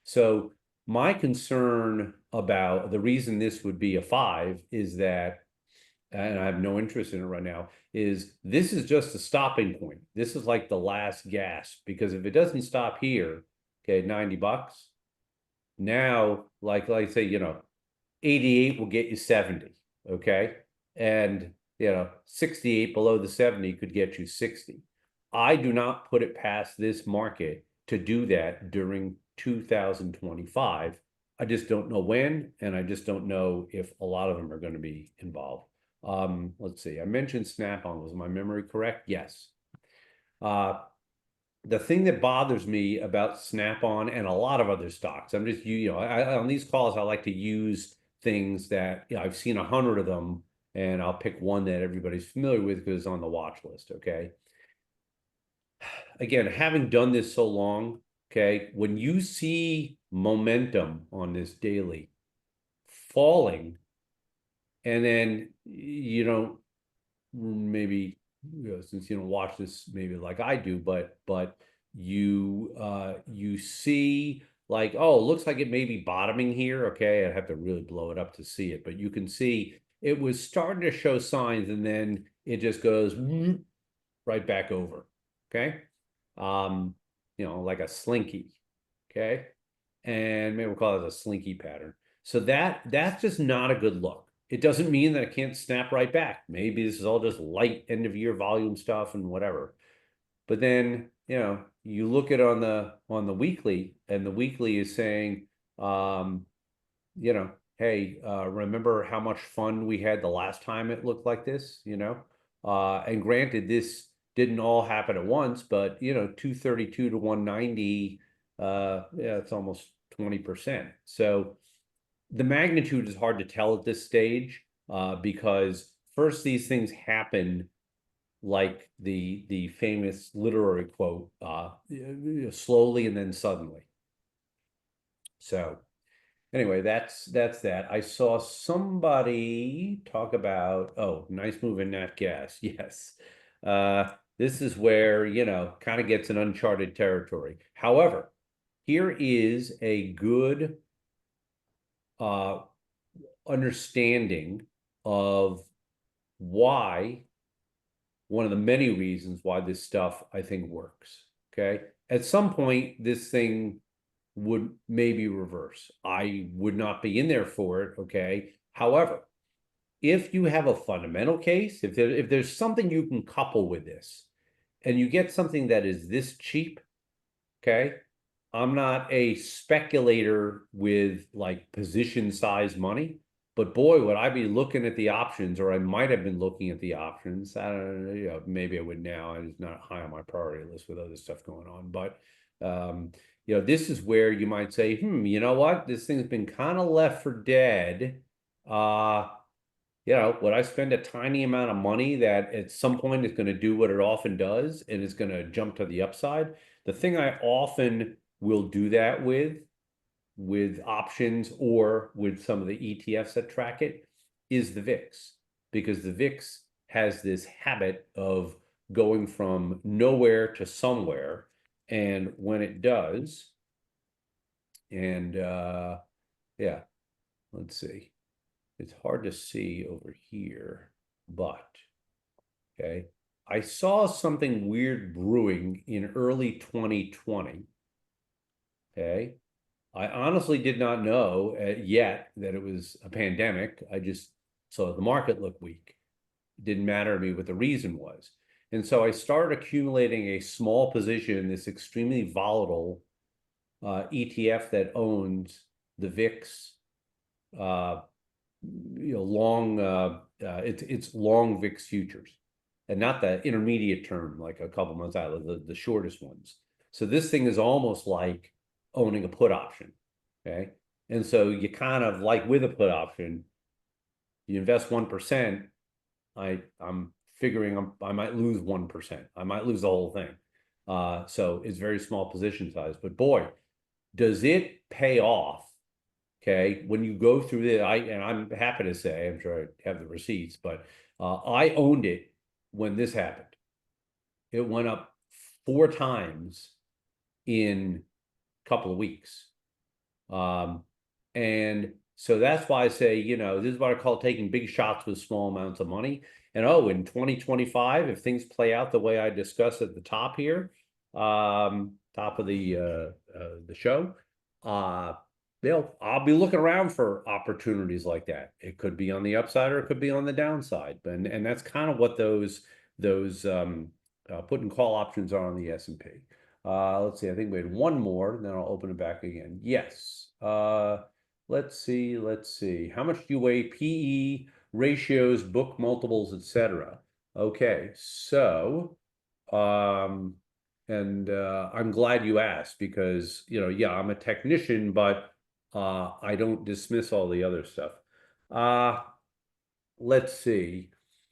So my concern about the reason this would be a 5 is that, and I have no interest in it right now, is this is just a stopping point. This is like the last gasp, because if it doesn't stop here, okay, $90, now, like I say, 88 will get you 70, okay? And, 68 below the 70 could get you 60. I do not put it past this market to do that during 2025. I just don't know when, and I just don't know if a lot of them are going to be involved. Let's see. I mentioned Snap-on. Was my memory correct? Yes. The thing that bothers me about Snap-on and a lot of other stocks, I'm just, on these calls, I like to use things that, I've seen 100 of them, and I'll pick one that everybody's familiar with because it's on the watch list. Okay. Again, having done this so long, okay, when you see momentum on this daily falling, and then you don't maybe, since you don't watch this maybe like I do, but you see like, oh, it looks like it may be bottoming here. Okay, I'd have to really blow it up to see it, but you can see it was starting to show signs, and then it just goes right back over. Okay. Like a slinky. Okay. And maybe we'll call it a slinky pattern. So that's just not a good look. It doesn't mean that it can't snap right back. Maybe this is all just light end of year volume stuff and whatever. But then, you look at on the weekly, and the weekly is saying, hey, remember how much fun we had the last time it looked like this, and granted, this didn't all happen at once, but 232 to 190, yeah, it's almost 20%. So the magnitude is hard to tell at this stage, because first these things happen, like the famous literary quote, slowly and then suddenly. So anyway, that's that. I saw somebody talk about, oh, nice move in nat gas. Yes. This is where, kind of gets an uncharted territory. However, here is a good understanding of why, one of the many reasons why this stuff I think works. Okay. At some point, this thing would maybe reverse. I would not be in there for it. Okay. However, if you have a fundamental case, if there's something you can couple with this, and you get something that is this cheap, okay, I'm not a speculator with like position size money, but boy, would I be looking at the options, or I might have been looking at the options. I don't know, maybe I would now. It's not high on my priority list with other stuff going on, but this is where you might say, you know what? This thing's been kind of left for dead. Uh, would I spend a tiny amount of money that at some point is going to do what it often does and is going to jump to the upside? The thing I often will do that with options or with some of the ETFs that track it is the VIX, because the VIX has this habit of going from nowhere to somewhere. And when it does, and yeah, let's see. It's hard to see over here, but okay. I saw something weird brewing in early 2020. Okay. I honestly did not know yet that it was a pandemic. I just saw the market look weak. It didn't matter to me what the reason was. And so I started accumulating a small position in this extremely volatile ETF that owns the VIX, uh, long, it's long VIX futures, and not the intermediate term, like a couple months out, the shortest ones. So this thing is almost like owning a put option. Okay. And so you kind of like with a put option, you invest 1%. I'm figuring I might lose 1%. I might lose the whole thing. So it's very small position size, but boy, does it pay off. Okay. When you go through it, and I'm happy to say, I'm sure I have the receipts, but I owned it when this happened. It went up 4 times in a couple of weeks. And so that's why I say, this is what I call taking big shots with small amounts of money. And in 2025, if things play out the way I discussed at the top here, top of the show, I'll be looking around for opportunities like that. It could be on the upside or it could be on the downside. And that's kind of what those put and call options are on the S&P. Let's see, I think we had one more, then I'll open it back again. Yes. Let's see. How much do you weigh? PE, ratios, book multiples, etc. Okay, so and I'm glad you asked, because yeah, I'm a technician, but I don't dismiss all the other stuff. Let's see.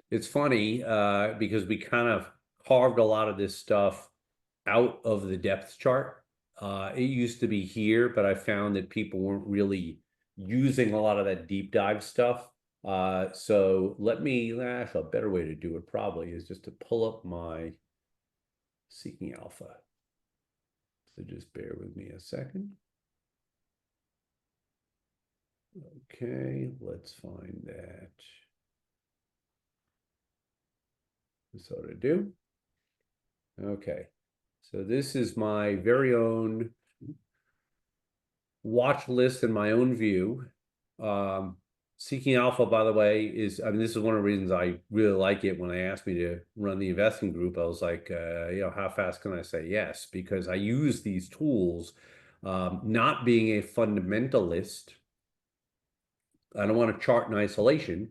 It's funny because we kind of carved a lot of this stuff out of the depth chart. It used to be here, but I found that people weren't really using a lot of that deep dive stuff. So a better way to do it probably is just to pull up my Seeking Alpha. So just bear with me a second. Okay, let's find that. This ought to do. Okay, so this is my very own watch list and my own view. Seeking Alpha, by the way, this is one of the reasons I really like it. When they asked me to run the investing group, I was like, how fast can I say yes? Because I use these tools, not being a fundamentalist. I don't want to chart in isolation.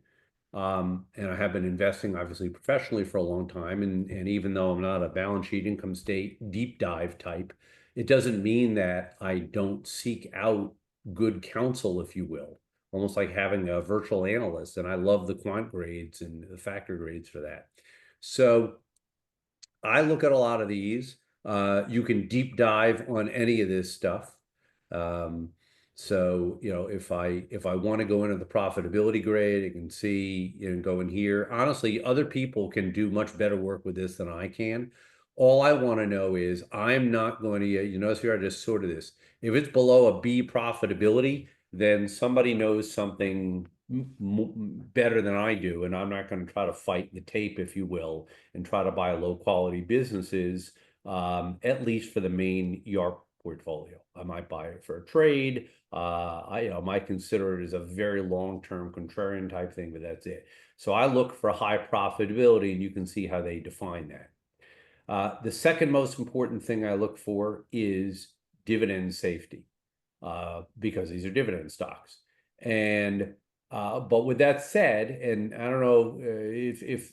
And I have been investing obviously professionally for a long time. And even though I'm not a balance sheet income state deep dive type, it doesn't mean that I don't seek out good counsel, if you will, almost like having a virtual analyst. And I love the quant grades and the factor grades for that. So I look at a lot of these. You can deep dive on any of this stuff. So, if I want to go into the profitability grade, I can see, go in here. Honestly, other people can do much better work with this than I can. All I want to know is I'm not going to, notice here I just sorted this. If it's below a B profitability, then somebody knows something better than I do, and I'm not going to try to fight the tape, if you will, and try to buy low quality businesses, at least for the main YARP portfolio. I might buy it for a trade. I might consider it as a very long-term contrarian type thing, but that's it. So I look for high profitability, and you can see how they define that. The second most important thing I look for is dividend safety, because these are dividend stocks. And but with that said, and I don't know if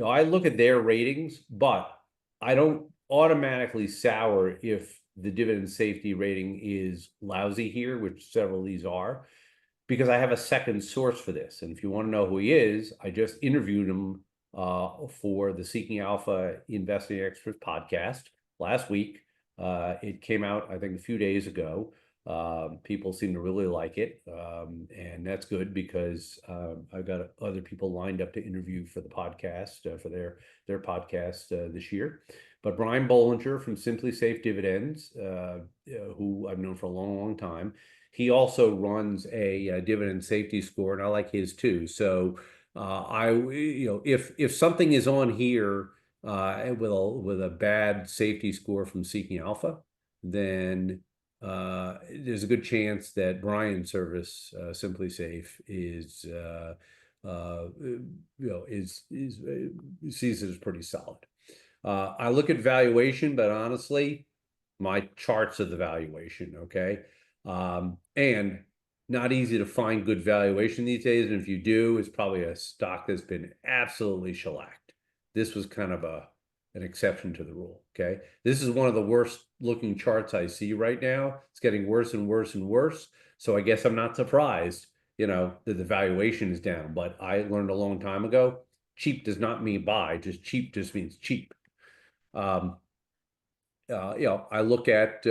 I look at their ratings, but I don't automatically sour if the dividend safety rating is lousy here, which several of these are, because I have a second source for this. And if you want to know who he is, I just interviewed him for the Seeking Alpha Investing Experts podcast last week. It came out, I think, a few days ago. People seem to really like it, and that's good because I've got other people lined up to interview for the podcast for their podcast this year. But Brian Bollinger from Simply Safe Dividends, who I've known for a long, long time, he also runs a dividend safety score, and I like his too. So if something is on here with a bad safety score from Seeking Alpha, then there's a good chance that Brian's service, Simply Safe, is sees it as pretty solid. I look at valuation, but honestly, my charts are the valuation. Okay, and not easy to find good valuation these days. And if you do, it's probably a stock that's been absolutely shellacked. This was kind of an exception to the rule. Okay. This is one of the worst looking charts I see right now. It's getting worse and worse and worse. So I guess I'm not surprised, that the valuation is down. But I learned a long time ago, cheap does not mean buy, just cheap just means cheap. I look at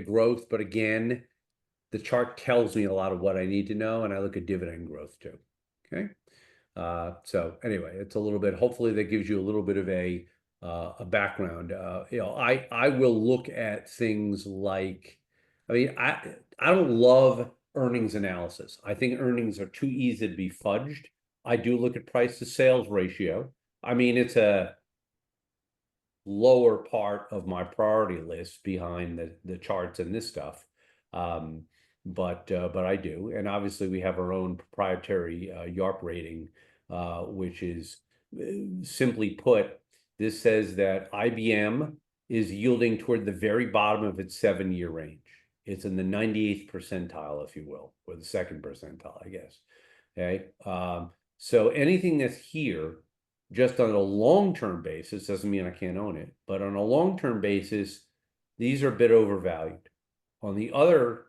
growth, but again, the chart tells me a lot of what I need to know, and I look at dividend growth too. Okay. So anyway, it's a little bit, hopefully that gives you a little bit of a background. I will look at things like, I don't love earnings analysis. I think earnings are too easy to be fudged. I do look at price to sales ratio. It's a lower part of my priority list behind the charts and this stuff. But I do. And obviously we have our own proprietary YARP rating, which is simply put, this says that IBM is yielding toward the very bottom of its 7-year range. It's in the 98th percentile, if you will, or the second percentile, I guess. Okay. So anything that's here just on a long-term basis doesn't mean I can't own it, but on a long-term basis, these are a bit overvalued. On the other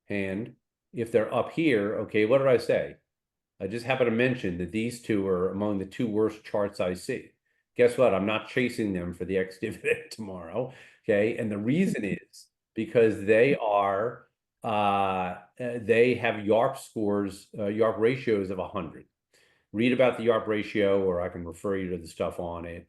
hand, if they're up here, okay, what did I say? I just happen to mention that these two are among the two worst charts I see. Guess what? I'm not chasing them for the ex-dividend tomorrow, okay? And the reason is because they have YARP scores, YARP ratios of 100. Read about the YARP ratio, or I can refer you to the stuff on it.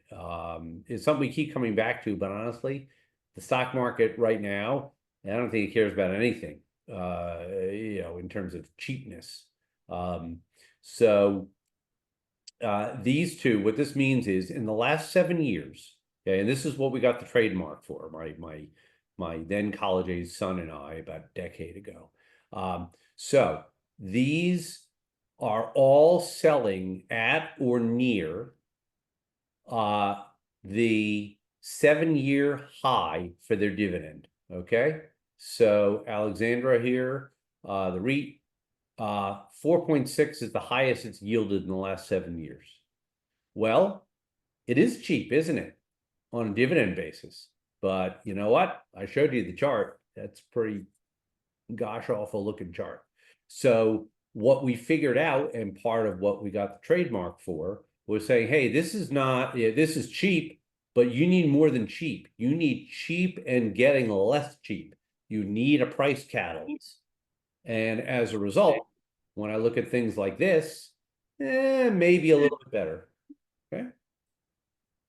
It's something we keep coming back to, but honestly, the stock market right now, I don't think it cares about anything, in terms of cheapness. These two, what this means is in the last 7 years, okay, and this is what we got the trademark for, my then college age son and I about a decade ago. So these are all selling at or near the 7-year high for their dividend. Okay. So Alexandra here, the REIT, 4.6 is the highest it's yielded in the last 7 years. Well, it is cheap, isn't it? On a dividend basis. But you know what? I showed you the chart. That's pretty gosh awful looking chart. So what we figured out, and part of what we got the trademark for, was saying, hey, this is cheap, but you need more than cheap. You need cheap and getting less cheap. You need a price catalyst. And as a result, when I look at things like this, maybe a little bit better. Okay.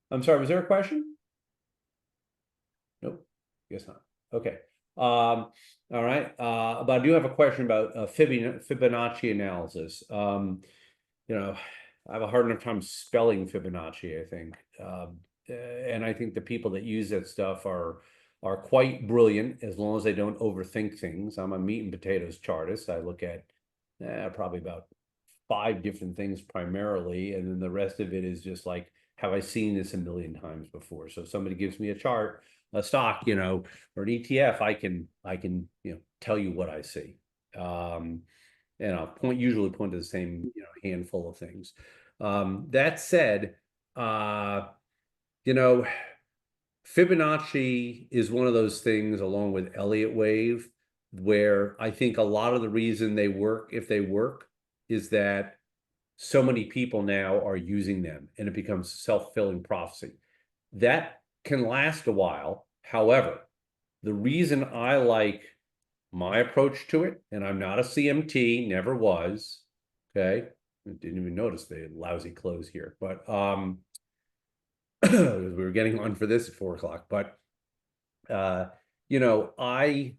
I'm sorry, was there a question? Nope, guess not. Okay. All right. But I do have a question about Fibonacci analysis. I have a hard enough time spelling Fibonacci, I think. And I think the people that use that stuff are quite brilliant as long as they don't overthink things. I'm a meat and potatoes chartist. I look at probably about 5 different things primarily, and then the rest of it is just like, have I seen this a million times before? So if somebody gives me a chart, a stock, or an ETF, I can tell you what I see. And I'll usually point to the same handful of things. That said, Fibonacci is one of those things, along with Elliott wave, where I think a lot of the reason they work, if they work, is that so many people now are using them and it becomes self-fulfilling prophecy. That can last a while. However, the reason I like my approach to it, and I'm not a CMT, never was, okay? I didn't even notice the lousy clothes here, but we were getting on for this at 4 o'clock. But uh, you know, I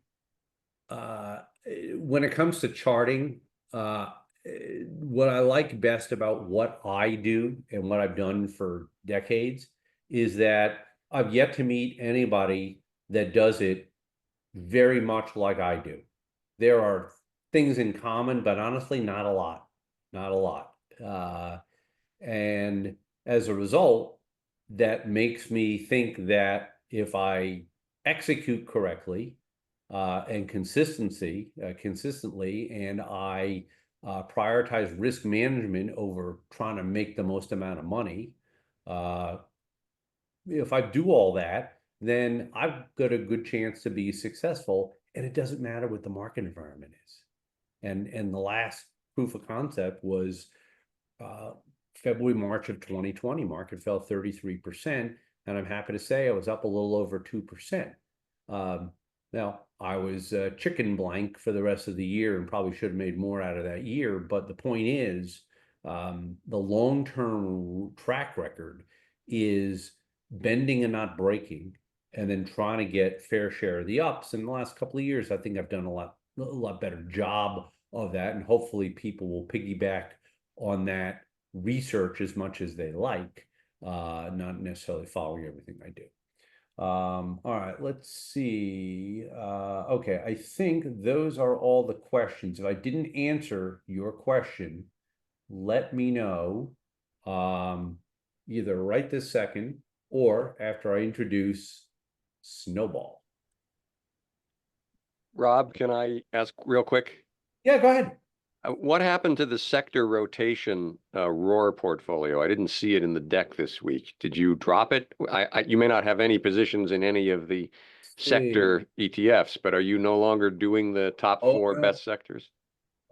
when it comes to charting, what I like best about what I do and what I've done for decades is that I've yet to meet anybody that does it very much like I do. There are things in common, but honestly, not a lot. Not a lot. And as a result, that makes me think that if I execute correctly and consistently, and I prioritize risk management over trying to make the most amount of money, uh, if I do all that, then I've got a good chance to be successful. And it doesn't matter what the market environment is. And the last proof of concept was uh, February, March of 2020. Market fell 33%, and I'm happy to say I was up a little over 2%. Now, I was chicken blank for the rest of the year and probably should have made more out of that year. But the point is, the long-term track record is bending and not breaking, and then trying to get fair share of the ups. In the last couple of years, I think I've done a lot better job of that, and hopefully people will piggyback on that research as much as they like, not necessarily following everything I do. All right, let's see. Okay, I think those are all the questions. If I didn't answer your question, let me know, either right this second or after I introduce Snowball. Rob, can I ask real quick? Yeah, go ahead. What happened to the sector rotation ROAR portfolio? I didn't see it in the deck this week. Did you drop it? You may not have any positions in any of the sector ETFs, but are you no longer doing the top four no. best sectors?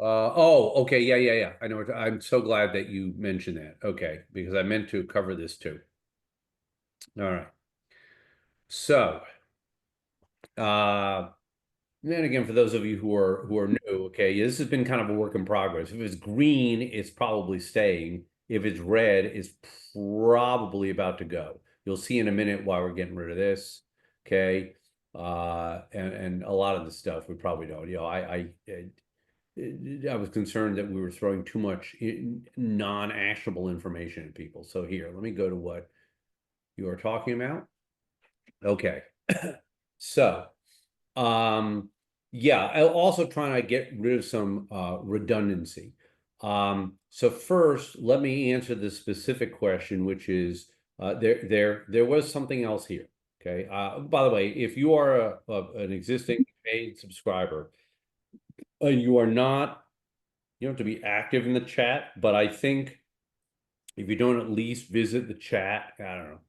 Okay. Yeah. I know. I'm so glad that you mentioned that. Okay, because I meant to cover this too. All right. So, then again, for those of you who are new, okay, this has been kind of a work in progress. If it's green, it's probably staying. If it's red, it's probably about to go. You'll see in a minute why we're getting rid of this. Okay. And a lot of the stuff we probably don't. You know, I was concerned that we were throwing too much non-actionable information at people. So here, let me go to what you are talking about. Okay. So, yeah, I'm also trying to get rid of some redundancy. So first, let me answer the specific question, which is there was something else here. Okay. By the way, if you are an existing paid subscriber, you are not, you don't have to be active in the chat, but I think if you don't at least visit the chat, I don't know,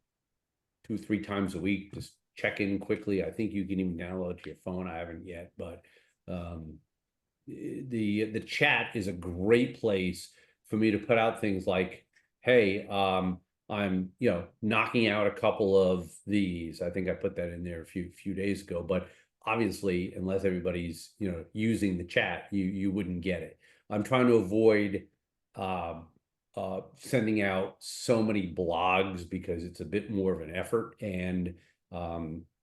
2, 3 times a week, just check in quickly. I think you can even download it to your phone. I haven't yet, but the chat is a great place for me to put out things like, hey, I'm knocking out a couple of these. I think I put that in there a few days ago, but obviously, unless everybody's using the chat, you wouldn't get it. I'm trying to avoid sending out so many blogs because it's a bit more of an effort, and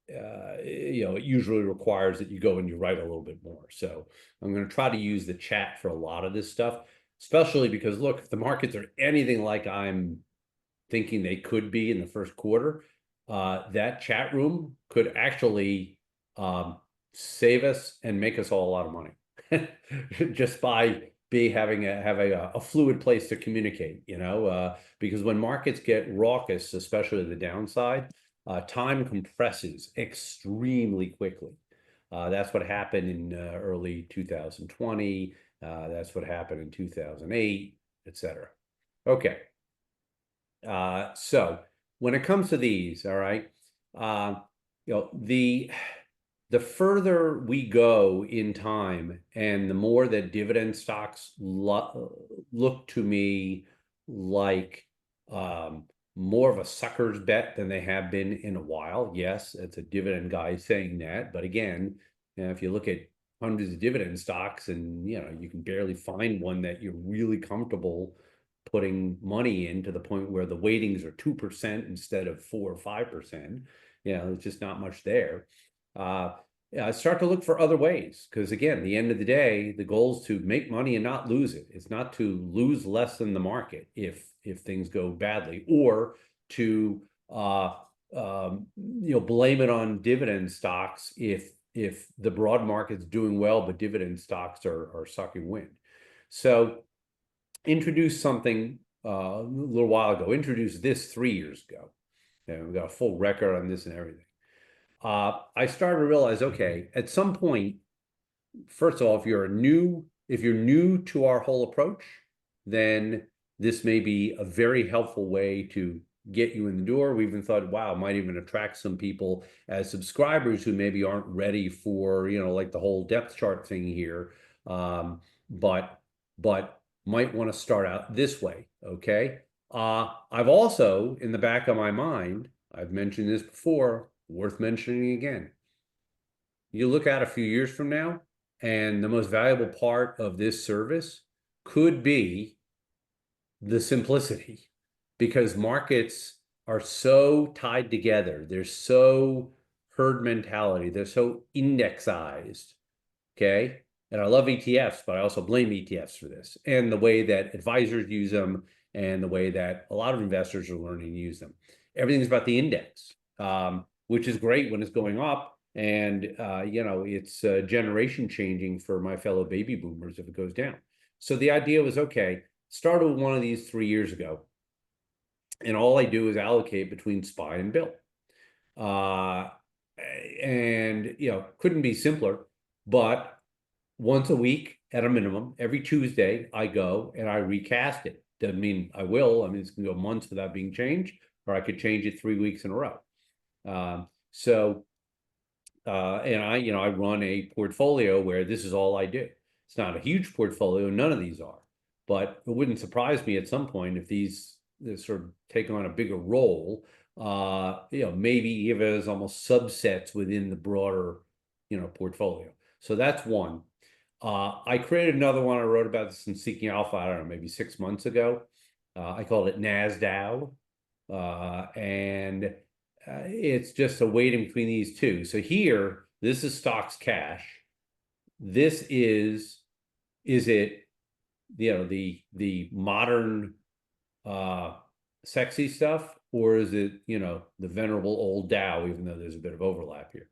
it usually requires that you go and you write a little bit more. So I'm going to try to use the chat for a lot of this stuff, especially because look, if the markets are anything like I'm thinking they could be in the first quarter, that chat room could actually save us and make us all a lot of money just by having a fluid place to communicate, because when markets get raucous, especially the downside, time compresses extremely quickly. That's what happened in early 2020. That's what happened in 2008, etc. Okay. So when it comes to these, all right, You know, the further we go in time and the more that dividend stocks look to me like more of a sucker's bet than they have been in a while. Yes, it's a dividend guy saying that, but again, you know, if you look at hundreds of dividend stocks and you know you can barely find one that you're really comfortable putting money in to the point where the weightings are 2% instead of 4 or 5%. You know, there's just not much there. Start to look for other ways because again, at the end of the day, the goal is to make money and not lose it. It's not to lose less than the market if things go badly, or to you know, blame it on dividend stocks if the broad market's doing well but dividend stocks are sucking wind. So introduced something a little while ago, introduced this 3 years ago, and we've got a full record on this and everything. I started to realize, okay, at some point, first of all, if you're new to our whole approach, then this may be a very helpful way to get you in the door. We even thought, wow, it might even attract some people as subscribers who maybe aren't ready for, you know, like the whole depth chart thing here, but might want to start out this way, okay? I've also, in the back of my mind, I've mentioned this before, worth mentioning again. You look at a few years from now, and the most valuable part of this service could be the simplicity, because markets are so tied together. They're so herd mentality. They're so indexized, okay? And I love ETFs, but I also blame ETFs for this, and the way that advisors use them and the way that a lot of investors are learning to use them. Everything's about the index, which is great when it's going up. And, you know, it's generation changing for my fellow baby boomers if it goes down. So the idea was, okay, started with one of these 3 years ago. And all I do is allocate between SPY and Bill. And, you know, couldn't be simpler, but once a week at a minimum, every Tuesday, I go and I recast it. Doesn't mean I will. I mean, it's going to go months without being changed, or I could change it 3 weeks in a row. And I, you know, I run a portfolio where this is all I do. It's not a huge portfolio. None of these are, but it wouldn't surprise me at some point if these sort of take on a bigger role, you know, maybe even as almost subsets within the broader, you know, portfolio. So that's one. I created another one. I wrote about this in Seeking Alpha, I don't know, maybe 6 months ago. I called it NASDAQ. And it's just a weighting between these two. So here, this is stocks cash. This is it, you know, the modern sexy stuff, or is it, you know, the venerable old Dow, even though there's a bit of overlap here.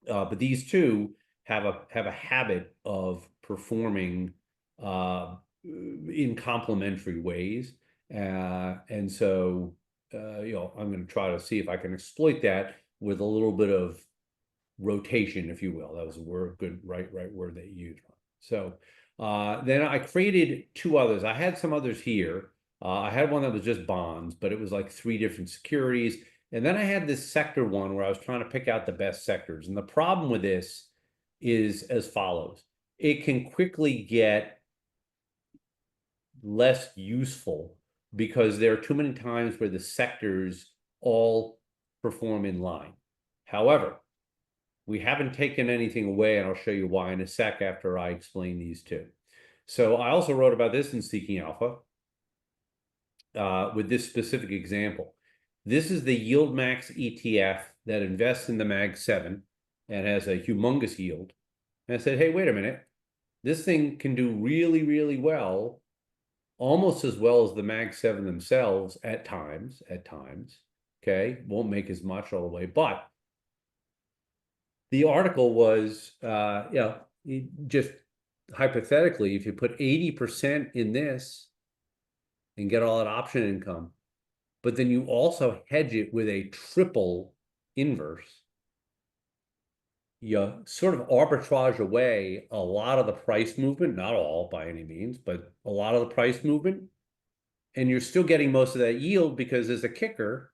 But these two have a habit of performing in complementary ways. And so, you know, I'm going to try to see if I can exploit that with a little bit of rotation, if you will. That was a word, good, right word that you used. So then I created 2 others. I had some others here. I had one that was just bonds, but it was like 3 different securities. And then I had this sector one where I was trying to pick out the best sectors. And the problem with this is as follows. It can quickly get less useful because there are too many times where the sectors all perform in line. However, we haven't taken anything away, and I'll show you why in a sec after I explain these two. So I also wrote about this in Seeking Alpha with this specific example. This is the YieldMax ETF that invests in the Mag 7 and has a humongous yield. And I said, hey, wait a minute. This thing can do really, really well, almost as well as the Mag 7 themselves at times, okay? Won't make as much all the way, but the article was, you know, just hypothetically, if you put 80% in this and get all that option income, but then you also hedge it with a triple inverse, you sort of arbitrage away a lot of the price movement, not all by any means, but a lot of the price movement. And you're still getting most of that yield because as a kicker,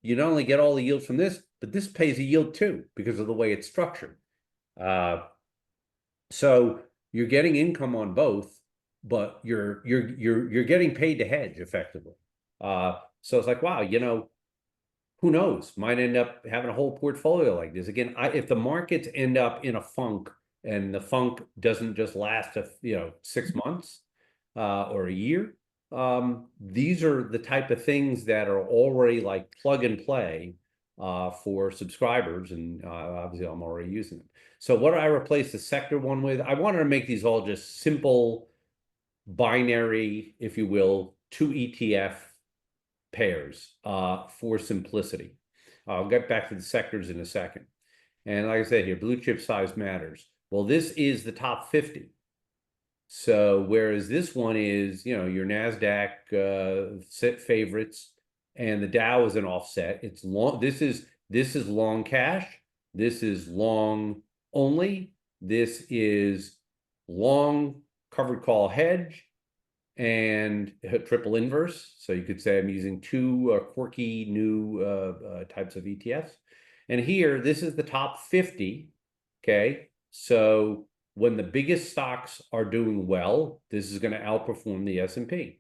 you not only get all the yields from this, but this pays a yield too because of the way it's structured. So you're getting income on both, but you're getting paid to hedge effectively. So it's like, wow, you know, who knows? Might end up having a whole portfolio like this. Again, if the markets end up in a funk and the funk doesn't just last, 6 months or a year, these are the type of things that are already like plug and play for subscribers. And obviously, I'm already using them. So what do I replace the sector one with? I wanted to make these all just simple binary, if you will, 2 ETF pairs for simplicity. I'll get back to the sectors in a second. And like I said here, blue chip size matters. Well, this is the top 50. So whereas this one is, you know, your NASDAQ set favorites, and the Dow is an offset. It's long. This is long cash. This is long only. This is long covered call hedge and triple inverse. So you could say I'm using two quirky new types of ETFs. And here, this is the top 50. Okay. So when the biggest stocks are doing well, this is going to outperform the S&P.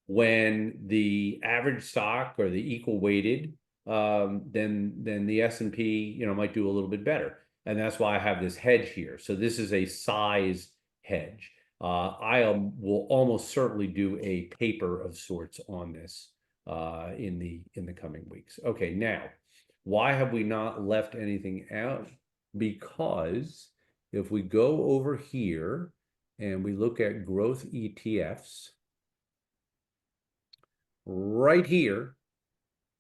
When the average stock or the equal weighted, then the S&P, you know, might do a little bit better. And that's why I have this hedge here. So this is a size hedge. I will almost certainly do a paper of sorts on this in the coming weeks. Okay, now, why have we not left anything out? Because if we go over here and we look at growth ETFs, right here,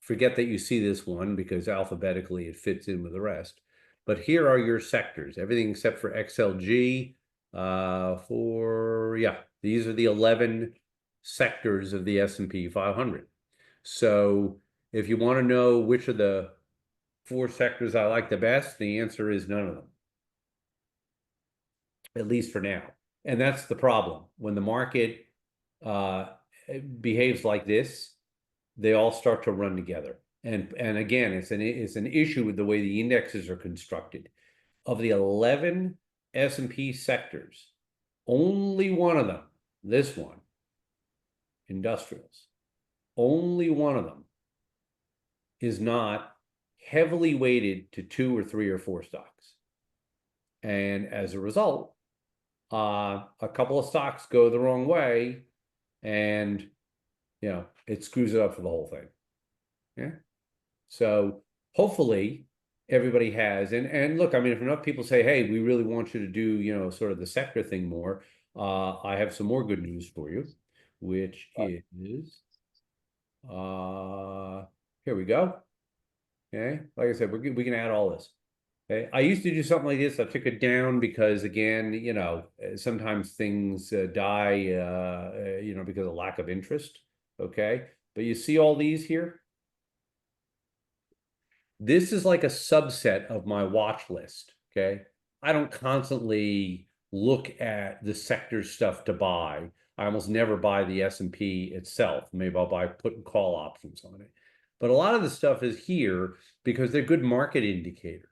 forget that you see this one because alphabetically it fits in with the rest. But here are your sectors, everything except for XLG. These are the 11 sectors of the S&P 500. So if you want to know which of the 4 sectors I like the best, the answer is none of them, at least for now. And that's the problem. When the market behaves like this, they all start to run together. And again, it's an issue with the way the indexes are constructed. Of the 11 S&P sectors, only one of them, this one, industrials, only one of them is not heavily weighted to 2 or 3 or 4 stocks. And as a result, a couple of stocks go the wrong way, and you know, it screws it up for the whole thing. Yeah. So hopefully everybody has, and look, I mean, if enough people say, hey, we really want you to do, you know, sort of the sector thing more, I have some more good news for you, which is, here we go. Okay. Like I said, we can add all this. Okay. I used to do something like this. I took it down because, again, you know, sometimes things die, you know, because of lack of interest. Okay. But you see all these here? This is like a subset of my watch list. Okay. I don't constantly look at the sector stuff to buy. I almost never buy the S&P itself. Maybe I'll buy put and call options on it. But a lot of the stuff is here because they're good market indicators.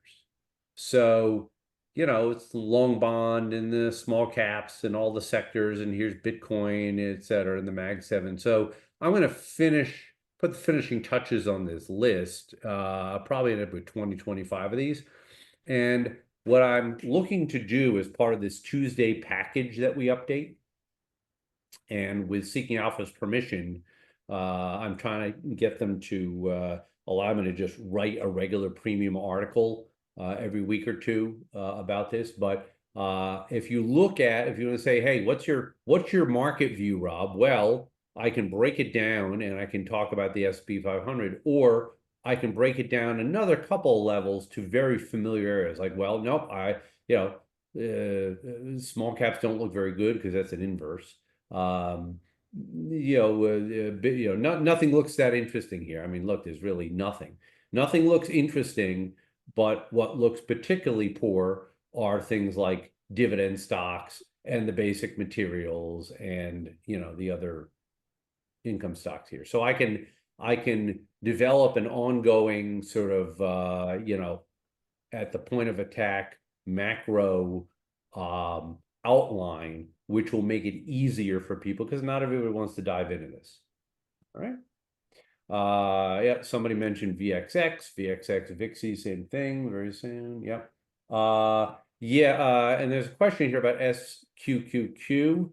So, you know, it's the long bond and the small caps and all the sectors, and here's Bitcoin, et cetera, and the Mag 7. So I'm going to put the finishing touches on this list, probably end up with 20, 25 of these. And what I'm looking to do as part of this Tuesday package that we update, and with Seeking Alpha's permission, I'm trying to get them to allow me to just write a regular premium article every week or two about this. But if you want to say, hey, what's your market view, Rob? Well, I can break it down and I can talk about the S&P 500, or I can break it down another couple of levels to very familiar areas. Like, well, nope, small caps don't look very good because that's an inverse. Nothing looks that interesting here. I mean, look, there's really nothing. Nothing looks interesting, but what looks particularly poor are things like dividend stocks and the basic materials and, you know, the other income stocks here. So I can I can develop an ongoing sort of, at the point of attack macro outline, which will make it easier for people because not everybody wants to dive into this. All right. Yeah, somebody mentioned VXX, VXX, same thing, very soon. Yep. And there's a question here about SQQQ.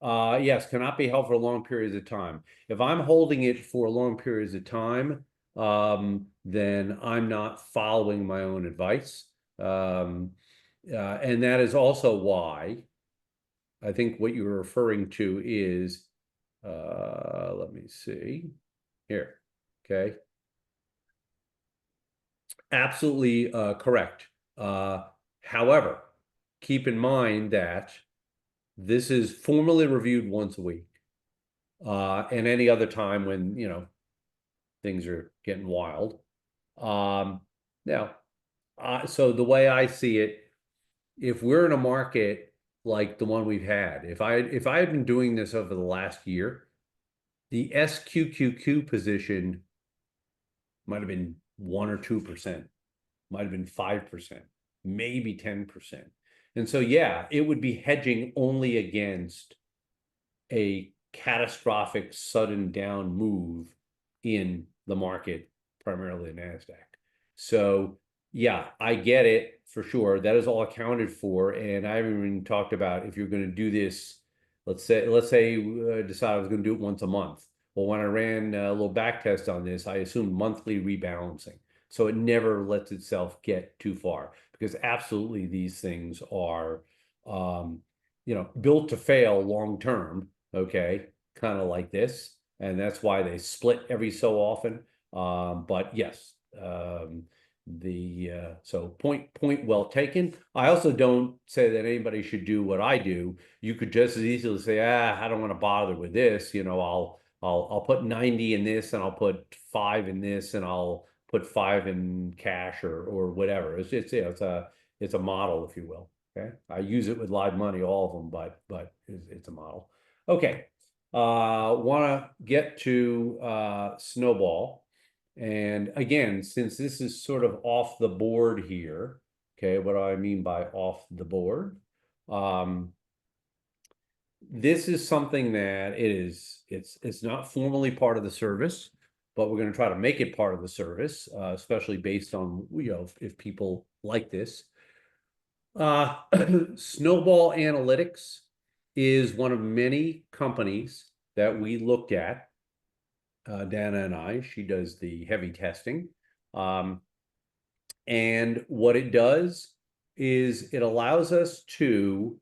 Yes, cannot be held for long periods of time. If I'm holding it for long periods of time, then I'm not following my own advice. And that is also why I think what you're referring to is, let me see here. Okay. Absolutely correct. However, keep in mind that this is formally reviewed once a week. And any other time when, things are getting wild. Now, so the way I see it, if we're in a market like the one we've had, if I had been doing this over the last year, the SQQQ position might have been 1 or 2%, might have been 5%, maybe 10%. And so, yeah, it would be hedging only against a catastrophic sudden down move in the market, primarily the NASDAQ. So yeah, I get it for sure. That is all accounted for. And I haven't even talked about if you're going to do this, let's say decide I was going to do it once a month. Well, when I ran a little back test on this, I assumed monthly rebalancing. So it never lets itself get too far because absolutely these things are, built to fail long term. Okay, kind of like this, and that's why they split every so often. But yes, so point well taken. I also don't say that anybody should do what I do. You could just as easily say, I don't want to bother with this. I'll put 90 in this, and I'll put 5 in this, and I'll put 5 in cash or whatever. It's a model, if you will. Okay, I use it with live money, all of them, but it's a model. Okay, want to get to Snowball. And again, since this is sort of off the board here, okay, what do I mean by off the board? This is something that it's not formally part of the service, but we're going to try to make it part of the service, especially based on, if people like this. Snowball Analytics is one of many companies that we looked at. Dana and I, she does the heavy testing. And what it does is it allows us to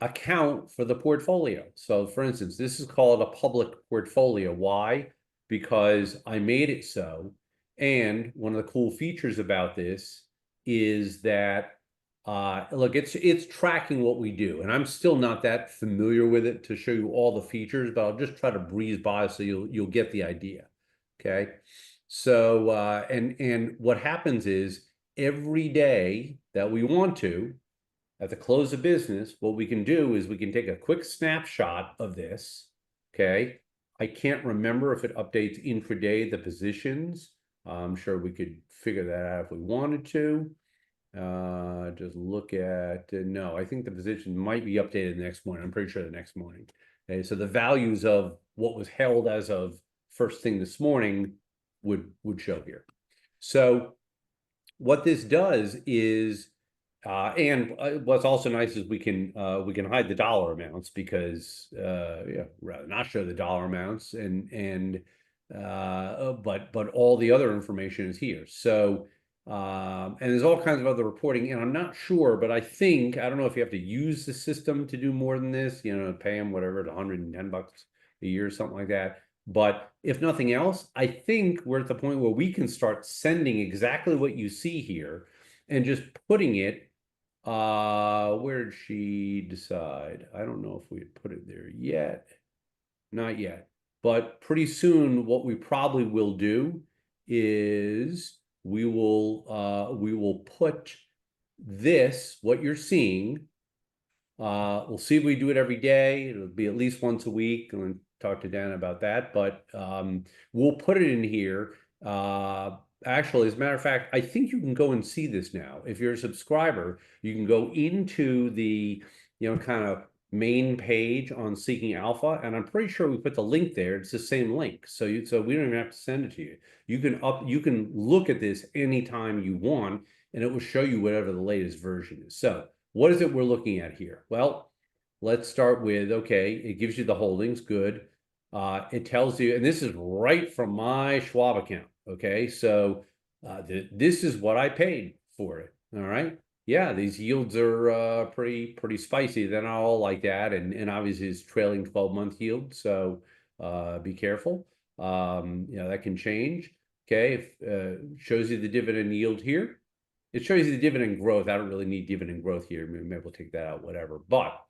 account for the portfolio. So for instance, this is called a public portfolio. Why? Because I made it so. And one of the cool features about this is that look, it's tracking what we do, and I'm still not that familiar with it to show you all the features, but I'll just try to breeze by so you'll get the idea. Okay, so and what happens is every day that we want to, at the close of business, what we can do is we can take a quick snapshot of this. Okay, I can't remember if it updates intraday the positions. I'm sure we could figure that out if we wanted to. Just look at, no, I think the position might be updated the next morning. I'm pretty sure the next morning. Okay, so the values of what was held as of first thing this morning would show here. So what this does is, and what's also nice is we can hide the dollar amounts because rather not show the dollar amounts but all the other information is here. So and there's all kinds of other reporting, and I'm not sure, but I don't know if you have to use the system to do more than this, pay them whatever, $110 a year, something like that. But if nothing else, I think we're at the point where we can start sending exactly what you see here and just putting it, where did she decide? I don't know if we had put it there yet. Not yet. But pretty soon, what we probably will do is we will put this, what you're seeing, we'll see if we do it every day. It'll be at least once a week, and talk to Dan about that, but we'll put it in here. Actually, as a matter of fact, I think you can go and see this now. If you're a subscriber, you can go into the, kind of main page on Seeking Alpha, and I'm pretty sure we put the link there. It's the same link, so we don't even have to send it to you. You can look at this anytime you want, and it will show you whatever the latest version is. So what is it we're looking at here? Well, let's start with, okay, it gives you the holdings, good. It tells you, and this is right from my Schwab account. Okay, so this is what I paid for it. All right, yeah, these yields are pretty spicy. They're not all like that, and obviously it's trailing 12-month yield, so be careful. That can change. Okay, shows you the dividend yield here. It shows you the dividend growth. I don't really need dividend growth here. Maybe we'll take that out, whatever. But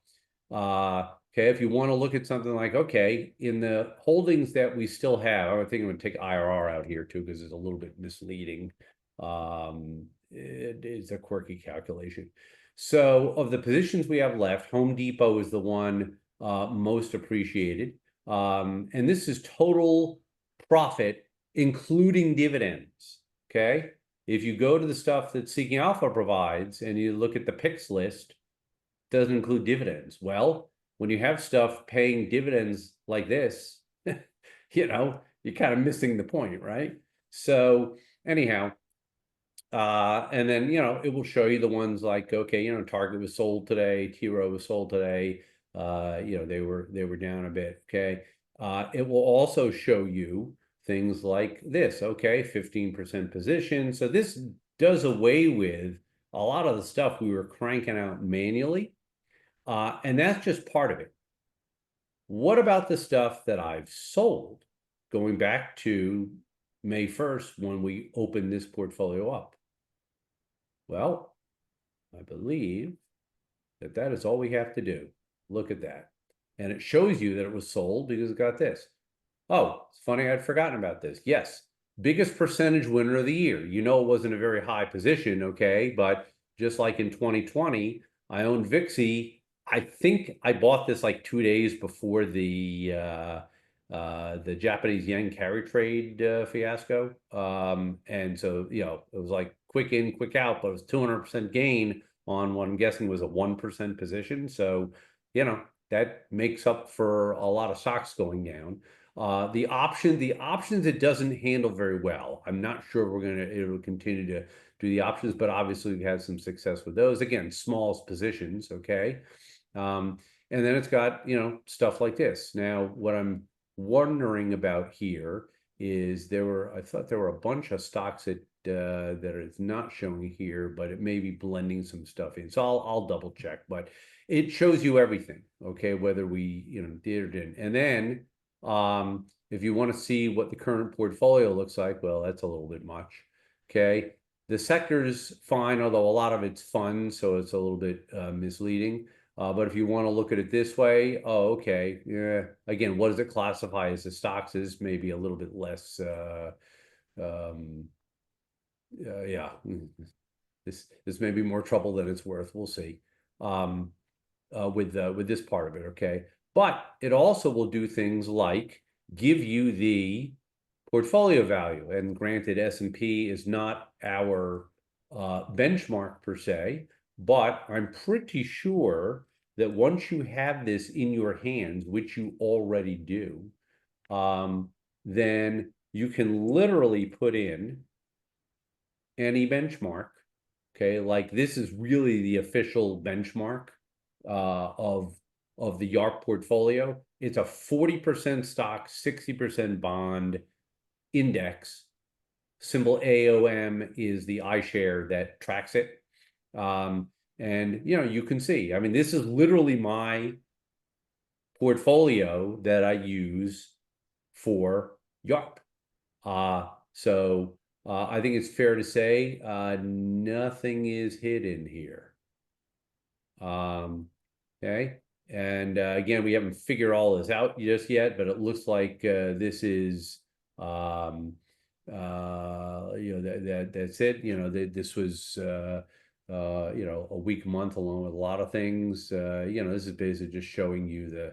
okay, if you want to look at something like, okay, in the holdings that we still have, I think I'm going to take IRR out here too, because it's a little bit misleading. It is a quirky calculation. So of the positions we have left, Home Depot is the one most appreciated. And this is total profit, including dividends. Okay. If you go to the stuff that Seeking Alpha provides and you look at the picks list, doesn't include dividends. Well, when you have stuff paying dividends like this, you're kind of missing the point, right? So anyhow, and then, it will show you the ones like, okay, Target was sold today, T. Rowe was sold today. They were down a bit. Okay. It will also show you things like this. Okay. 15% position. So this does away with a lot of the stuff we were cranking out manually. And that's just part of it. What about the stuff that I've sold going back to May 1st when we opened this portfolio up? Well, I believe that is all we have to do. Look at that. And it shows you that it was sold because it got this. Oh, it's funny, I'd forgotten about this. Yes, biggest percentage winner of the year. It wasn't a very high position, okay? But just like in 2020, I owned VIXI. I think I bought this like 2 days before the Japanese yen carry trade fiasco. And so, it was like quick in, quick out, but it was 200% gain on what I'm guessing was a 1% position. So, that makes up for a lot of stocks going down. The options it doesn't handle very well. I'm not sure it will continue to do the options, but obviously we've had some success with those. Again, small positions, okay? And then it's got, stuff like this. Now, what I'm wondering about here is I thought there were a bunch of stocks that is not showing here, but it may be blending some stuff in. So I'll double check, but it shows you everything, okay, whether we, did or didn't. And then if you want to see what the current portfolio looks like, well, that's a little bit much. Okay. The sector's fine, although a lot of it's funds, so it's a little bit misleading. But if you want to look at it this way, oh, okay. Yeah. Again, what does it classify as the stocks is maybe a little bit less, yeah, this may be more trouble than it's worth. We'll see. With this part of it, okay? But it also will do things like give you the portfolio value. And granted, S&P is not our benchmark per se, but I'm pretty sure that once you have this in your hands, which you already do, then you can literally put in any benchmark. Okay, like this is really the official benchmark of the YARP portfolio. It's a 40% stock, 60% bond index. Symbol AOM is the iShare that tracks it. And you can see, I mean, this is literally my portfolio that I use for YARP. So I think it's fair to say nothing is hidden here. Okay. And again, we haven't figured all this out just yet, but it looks like this is, that's it. This was, a weak month along with a lot of things. This is basically just showing you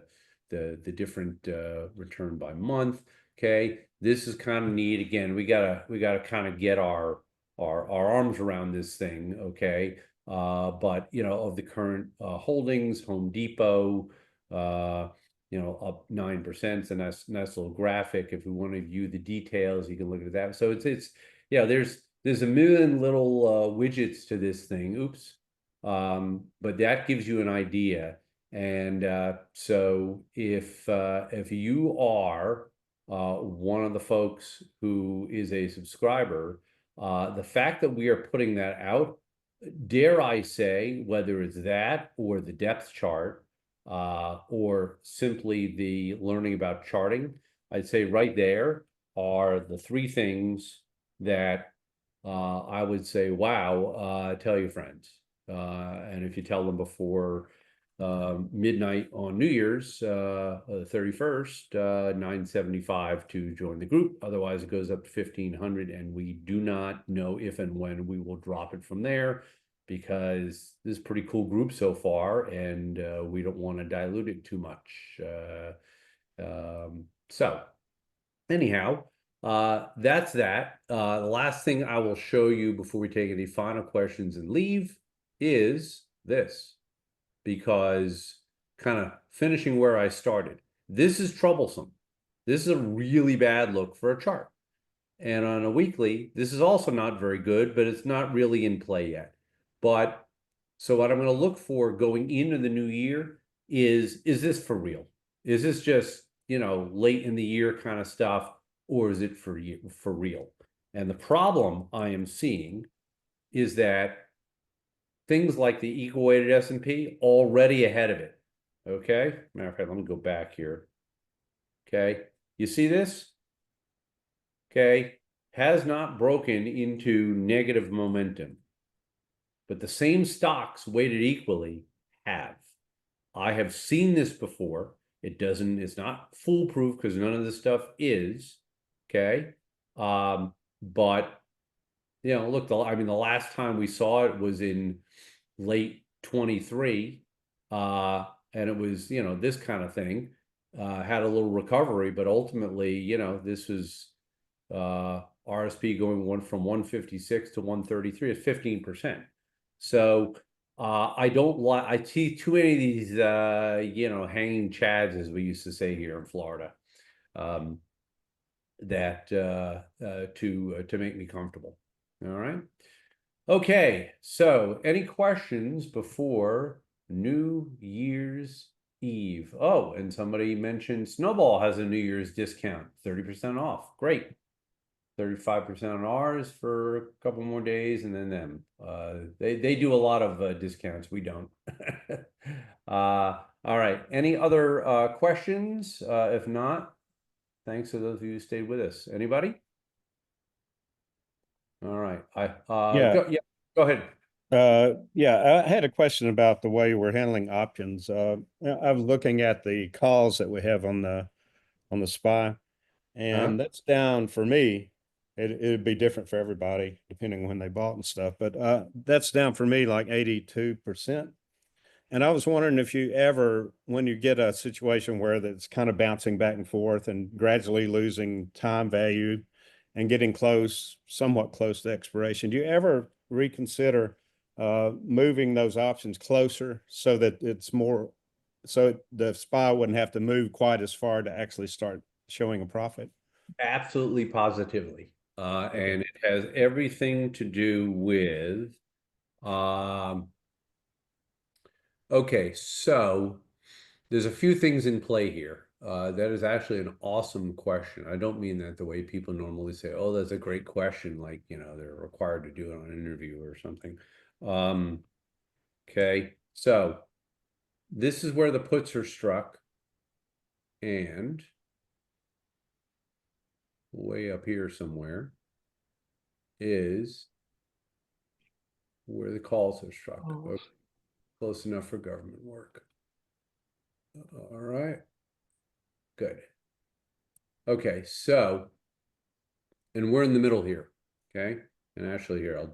the different return by month. Okay, this is kind of neat. Again, we gotta kind of get our arms around this thing. Okay, but you know, of the current holdings, Home Depot, you know, up 9%, and that's a nice little graphic. If we want to view the details, you can look at that. So it's yeah, there's a million little widgets to this thing. Oops. But that gives you an idea. And so if you are one of the folks who is a subscriber, the fact that we are putting that out, dare I say, whether it's that or the depth chart, or simply the learning about charting, I'd say right there are the three things that I would say, wow, tell your friends. And if you tell them before midnight on New Year's, 31st, 975 to join the group. Otherwise, it goes up to 1500, and we do not know if and when we will drop it from there, because this is a pretty cool group so far, and we don't want to dilute it too much. So anyhow, that's that. The last thing I will show you before we take any final questions and leave is this, because kind of finishing where I started, this is troublesome. This is a really bad look for a chart. And on a weekly, this is also not very good, but it's not really in play yet. But so what I'm going to look for going into the new year is this for real? Is this just, you know, late in the year kind of stuff, or is it for real? And the problem I am seeing is that things like the equal weighted S&P already ahead of it. Okay, matter of fact, let me go back here. Okay, you see this? Okay, has not broken into negative momentum, but the same stocks weighted equally have. I have seen this before. It's not foolproof, because none of this stuff is. Okay, but you know, look, I mean, the last time we saw it was in late 23, and it was, you know, this kind of thing, had a little recovery, but ultimately, you know, this was RSP going from 156 to 133 at 15%. So I don't like, I see too many of these you know, hanging chads, as we used to say here in Florida, that to make me comfortable. All right. Okay, so any questions before New Year's Eve? Oh, and somebody mentioned Snowball has a New Year's discount, 30% off. Great. 35% on ours for a couple more days, and then them. They do a lot of discounts. We don't. All right. Any other questions? If not, thanks to those of you who stayed with us. Anybody? All right. Yeah. Go ahead. Yeah, I had a question about the way we're handling options. I was looking at the calls that we have on the SPY, and that's down for me. It'd be different for everybody depending on when they bought and stuff, but that's down for me like 82%. And I was wondering if you ever, when you get a situation where that's kind of bouncing back and forth and gradually losing time value and getting close, somewhat close to expiration, do you ever reconsider moving those options closer so that it's more, so the SPY wouldn't have to move quite as far to actually start showing a profit? Absolutely, positively. And it has everything to do with, okay, so there's a few things in play here. That is actually an awesome question. I don't mean that the way people normally say, oh, that's a great question, like, you know, they're required to do it on an interview or something. Okay, so this is where the puts are struck, and way up here somewhere is where the calls are struck. Oh. Okay. Close enough for government work. All right. Good. Okay, so, and we're in the middle here. Okay. And actually here, I'll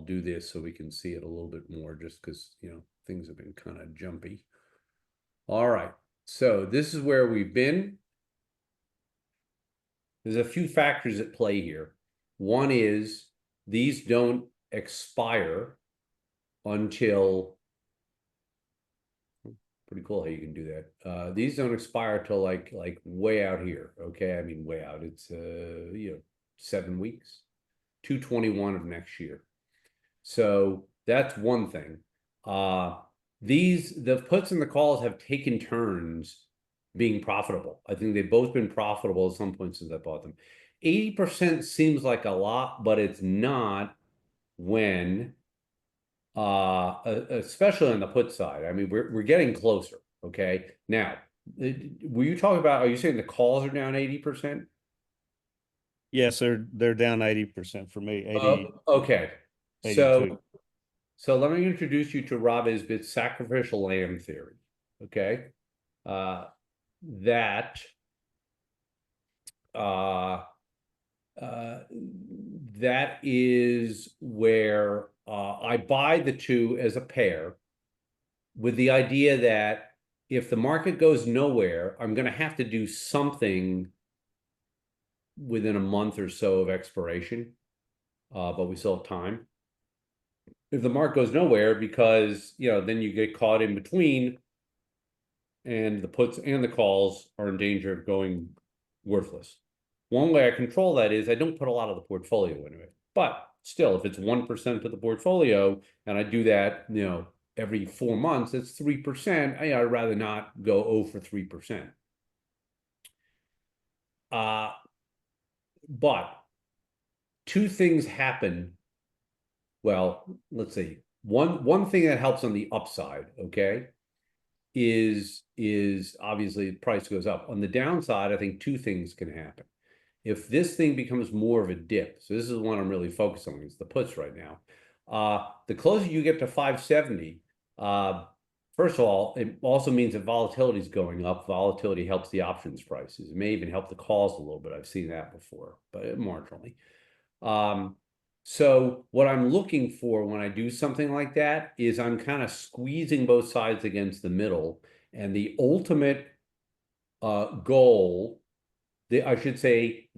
do this so we can see it a little bit more, just because, you know, things have been kind of jumpy. All right. So this is where we've been. There's a few factors at play here. One is these don't expire until, pretty cool how you can do that. These don't expire till like way out here. Okay, I mean way out. It's 7 weeks, 2/21 of next year. So that's one thing. The puts and the calls have taken turns being profitable. I think they've both been profitable at some point since I bought them. 80% seems like a lot, but it's not when especially on the put side. I mean, we're getting closer. Okay. Now, were you talking about, are you saying the calls are down 80%? Yes, they're down 80% for me, 80, Okay. 82. So let me introduce you to Rob Isbit's sacrificial lamb theory. Okay. That that is where I buy the two as a pair with the idea that if the market goes nowhere, I'm going to have to do something within a month or so of expiration, but we still have time. If the market goes nowhere, because then you get caught in between, and the puts and the calls are in danger of going worthless. One way I control that is I don't put a lot of the portfolio into it, but still, if it's 1% of the portfolio, and I do that, every 4 months, it's 3%. I'd rather not go 0 for 3%. But two things happen. Well, let's see. One thing that helps on the upside, okay, is obviously the price goes up. On the downside, I think two things can happen. If this thing becomes more of a dip, so this is one I'm really focused on, it's the puts right now. The closer you get to 570, first of all, it also means that volatility is going up. Volatility helps the options prices. It may even help the calls a little bit. I've seen that before, but marginally. So what I'm looking for when I do something like that is I'm kind of squeezing both sides against the middle, and the ultimate goal, I should say,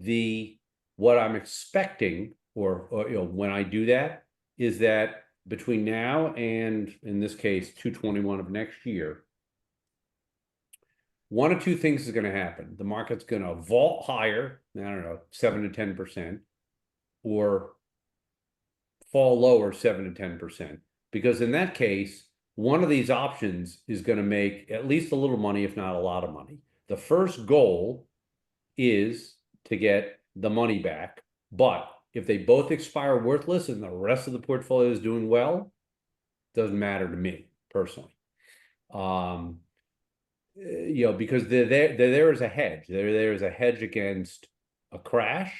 what I'm expecting, or when I do that, is that between now and, in this case, 2/21 of next year, one of two things is going to happen. The market's going to vault higher, I don't know, 7 to 10%, or fall lower 7 to 10%. Because in that case, one of these options is going to make at least a little money, if not a lot of money. The first goal is to get the money back. But if they both expire worthless and the rest of the portfolio is doing well, doesn't matter to me personally. Because they're there as a hedge. They're there as a hedge against a crash.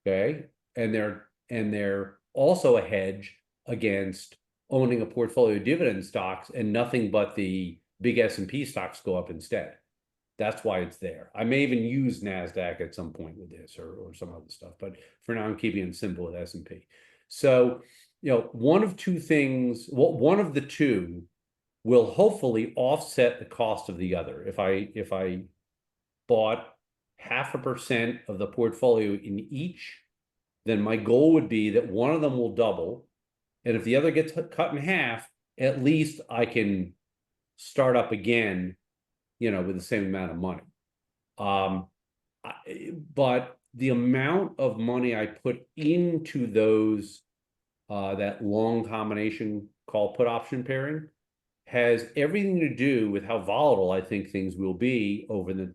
Okay. And they're also a hedge against owning a portfolio of dividend stocks and nothing but the big S&P stocks go up instead. That's why it's there. I may even use NASDAQ at some point with this or some other stuff, but for now I'm keeping it simple with S&P. So, one of two things, one of the two will hopefully offset the cost of the other. If I bought 0.5% of the portfolio in each, then my goal would be that one of them will double. And if the other gets cut in half, at least I can start up again, with the same amount of money. But the amount of money I put into those, that long combination call put option pairing, has everything to do with how volatile I think things will be over the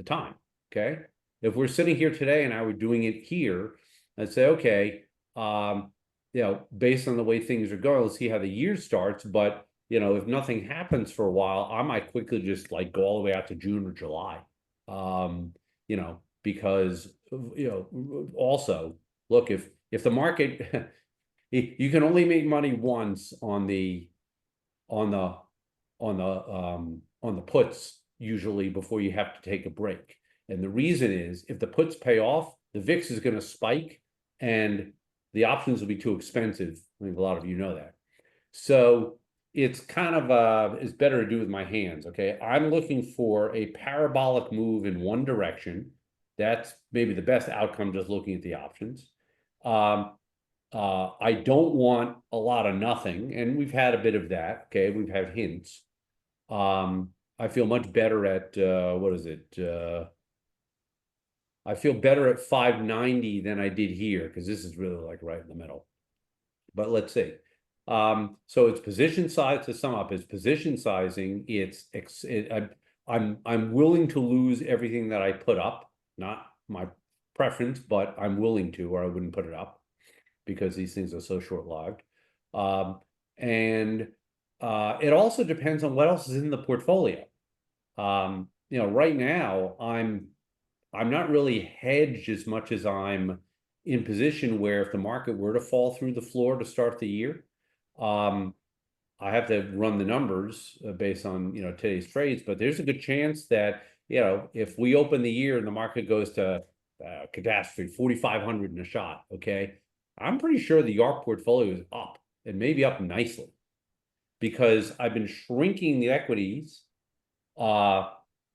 time. Okay. If we're sitting here today and I were doing it here, I'd say, okay, based on the way things are going, let's see how the year starts. But, if nothing happens for a while, I might quickly just go all the way out to June or July. Because, also, look, if the market, you can only make money once on the puts usually before you have to take a break. And the reason is, if the puts pay off, the VIX is going to spike and the options will be too expensive. I think a lot of you know that. So it's kind of it's better to do with my hands. Okay, I'm looking for a parabolic move in one direction. That's maybe the best outcome just looking at the options. Um, I don't want a lot of nothing, and we've had a bit of that. Okay, we've had hints. I feel much better at what is it? I feel better at 590 than I did here because this is really like right in the middle. But let's see. So it's position size to sum up. It's position sizing. I'm willing to lose everything that I put up. Not my preference, but I'm willing to, or I wouldn't put it up because these things are so short-lived. And it also depends on what else is in the portfolio. Right now I'm not really hedged as much as I'm in position where if the market were to fall through the floor to start the year, I have to run the numbers based on, today's trades, but there's a good chance that, if we open the year and the market goes to catastrophe 4,500 in a shot, okay, I'm pretty sure the YARP portfolio is up and maybe up nicely because I've been shrinking the equities. The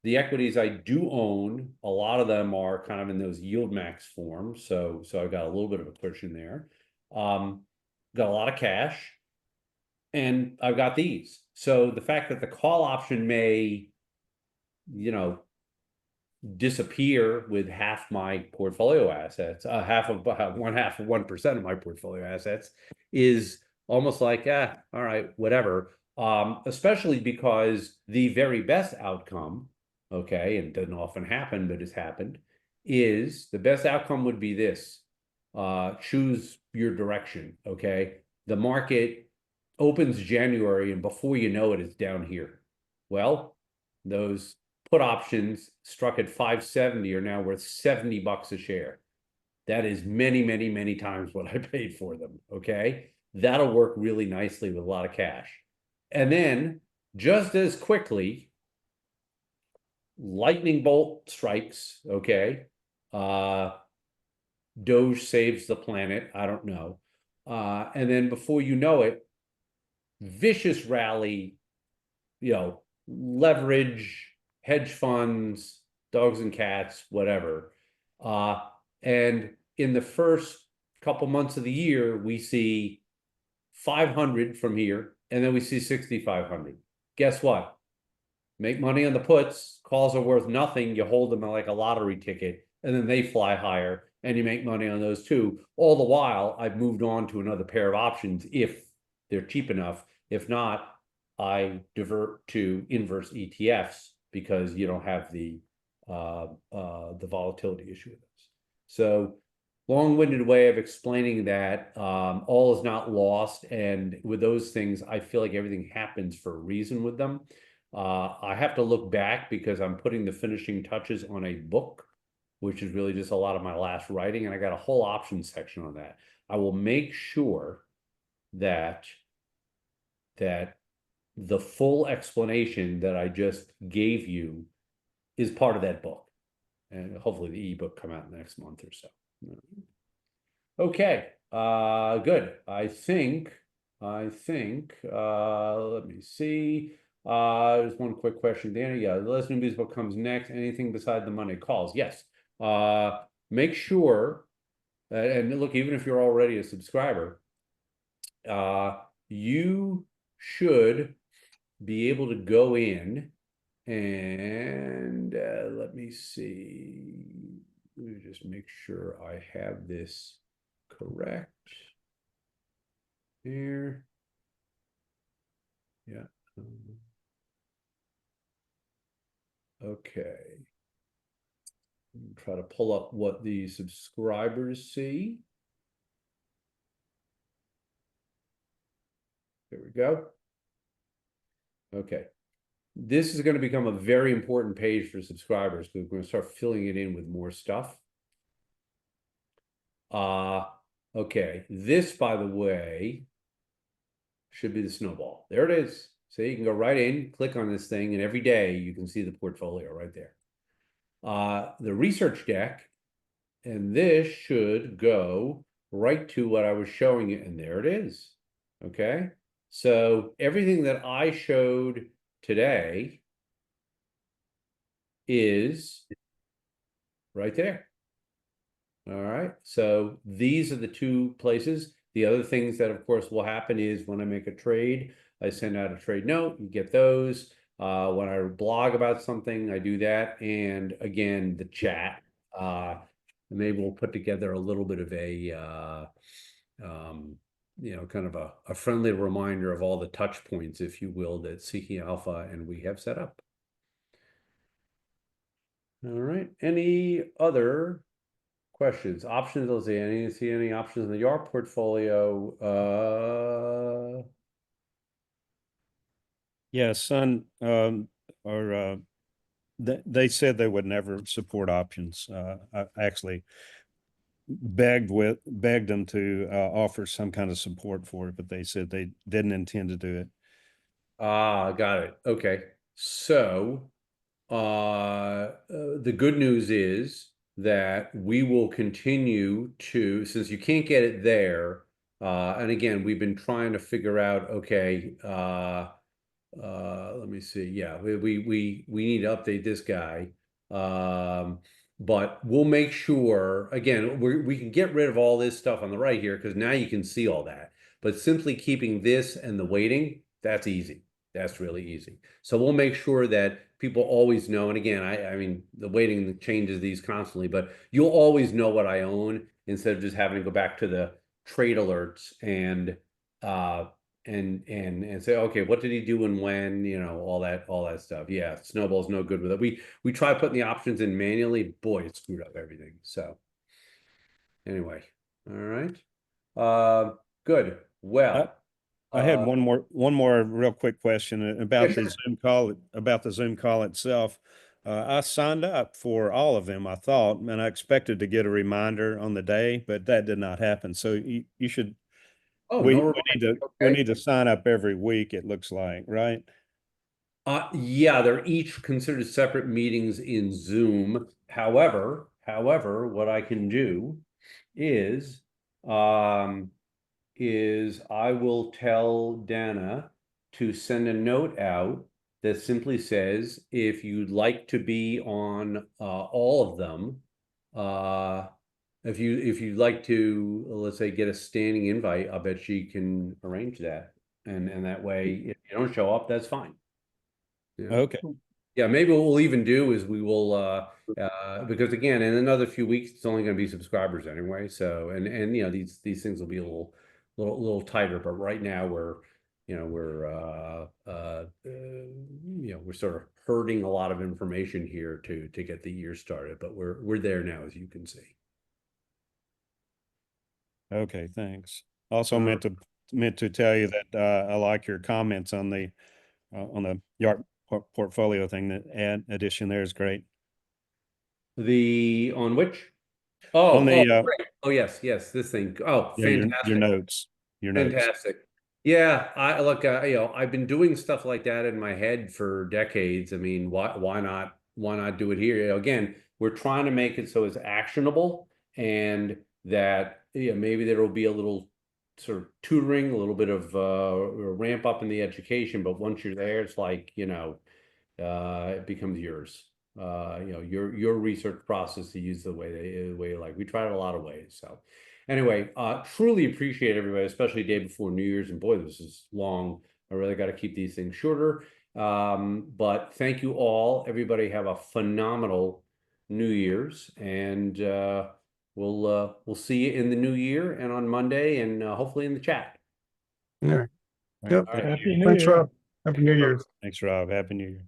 equities I do own, a lot of them are kind of in those yield max forms. So I've got a little bit of a cushion there. Got a lot of cash and I've got these. So the fact that the call option may, disappear with half my portfolio assets, half of 1% of my portfolio assets is almost like, all right, whatever. Especially because the very best outcome, okay, and it doesn't often happen, but it's happened, is the best outcome would be this. Choose your direction, okay? The market opens January and before you know it, it's down here. Well, those put options struck at 570 are now worth $70 a share. That is many, many, many times what I paid for them, okay? That'll work really nicely with a lot of cash. And then just as quickly, lightning bolt strikes, okay? Doge saves the planet, I don't know. And then before you know it, vicious rally, leverage, hedge funds, dogs and cats, whatever. And in the first couple months of the year, we see 500 from here, and then we see 6,500. Guess what? Make money on the puts. Calls are worth nothing. You hold them like a lottery ticket, and then they fly higher, and you make money on those too. All the while, I've moved on to another pair of options if they're cheap enough. If not, I divert to inverse ETFs because you don't have the volatility issue with those. So long-winded way of explaining that all is not lost. And with those things, I feel like everything happens for a reason with them. I have to look back because I'm putting the finishing touches on a book, which is really just a lot of my last writing. And I got a whole options section on that. I will make sure that the full explanation that I just gave you is part of that book. And hopefully the ebook come out next month or so. Okay, good. I think, let me see. There's one quick question, Danny. Yeah, the Les Newby's book comes next. Anything beside the money calls? Yes. Make sure, and look, even if you're already a subscriber, you should be able to go in and let me see. Let me just make sure I have this correct here. Yeah. Okay. Try to pull up what the subscribers see. There we go. Okay. This is going to become a very important page for subscribers because we're going to start filling it in with more stuff. Okay. This, by the way, should be the snowball. There it is. So you can go right in, click on this thing, and every day you can see the portfolio right there. The research deck, and this should go right to what I was showing you, and there it is. Okay. So everything that I showed today is right there. All right, so these are the two places. The other things that, of course, will happen is when I make a trade, I send out a trade note, you get those. When I blog about something, I do that. And again, the chat. Maybe we'll put together a little bit of a, kind of a friendly reminder of all the touch points, if you will, that Seeking Alpha and we have set up. All right, any other questions, options? Let's see, I didn't see any options in the YARP portfolio. Yeah, Sun, or they said they would never support options. I actually begged them to offer some kind of support for it, but they said they didn't intend to do it. Got it. Okay. So, the good news is that we will continue to, since you can't get it there, and again, we've been trying to figure out, okay, let me see. Yeah, we need to update this guy. But we'll make sure, again, we can get rid of all this stuff on the right here because now you can see all that. But simply keeping this and the weighting, that's easy. That's really easy. So we'll make sure that people always know. And again, I mean, the weighting changes these constantly, but you'll always know what I own instead of just having to go back to the trade alerts and say, okay, what did he do and when, all that stuff. Yeah, Snowball's no good with it. We tried putting the options in manually, boy, it screwed up everything. So anyway, all right. Good. Well, I had one more real quick question about sure. the Zoom call itself. I signed up for all of them, I thought, and I expected to get a reminder on the day, but that did not happen. So you should. Oh, We no, we need to sign up every week, it looks like, right? Yeah, they're each considered separate meetings in Zoom. However, what I can do is, I will tell Dana to send a note out that simply says, if you'd like to be on all of them, if you'd like to, let's say, get a standing invite, I bet she can arrange that. And that way, if you don't show up, that's fine. Yeah. Okay. Yeah, maybe what we'll even do is we will because again, in another few weeks, it's only going to be subscribers anyway. So and these things will be a little tighter. But right now we're we're sort of herding a lot of information here to get the year started. But we're there now, as you can see. Okay, thanks. Also meant to tell you that I like your comments on the YARP portfolio thing. That addition there is great. On which? On the great. Oh yes, this thing. Oh, yeah, fantastic. your notes. Fantastic. Yeah, I look, I've been doing stuff like that in my head for decades. I mean, why not do it here? Again, we're trying to make it so it's actionable and that maybe there will be a little sort of tutoring, a little bit of ramp up in the education, but once you're there, it's like, it becomes yours. Your research process to use the way you like. We tried it a lot of ways. So anyway, truly appreciate everybody, especially day before New Year's. And boy, this is long. I really got to keep these things shorter. But thank you all. Everybody have a phenomenal New Year's, and we'll see you in the new year and on Monday, and hopefully in the chat. All right. All Yep. right. Happy New Thanks, Year. Rob. Happy New Year. Thanks, Rob. Happy New Year.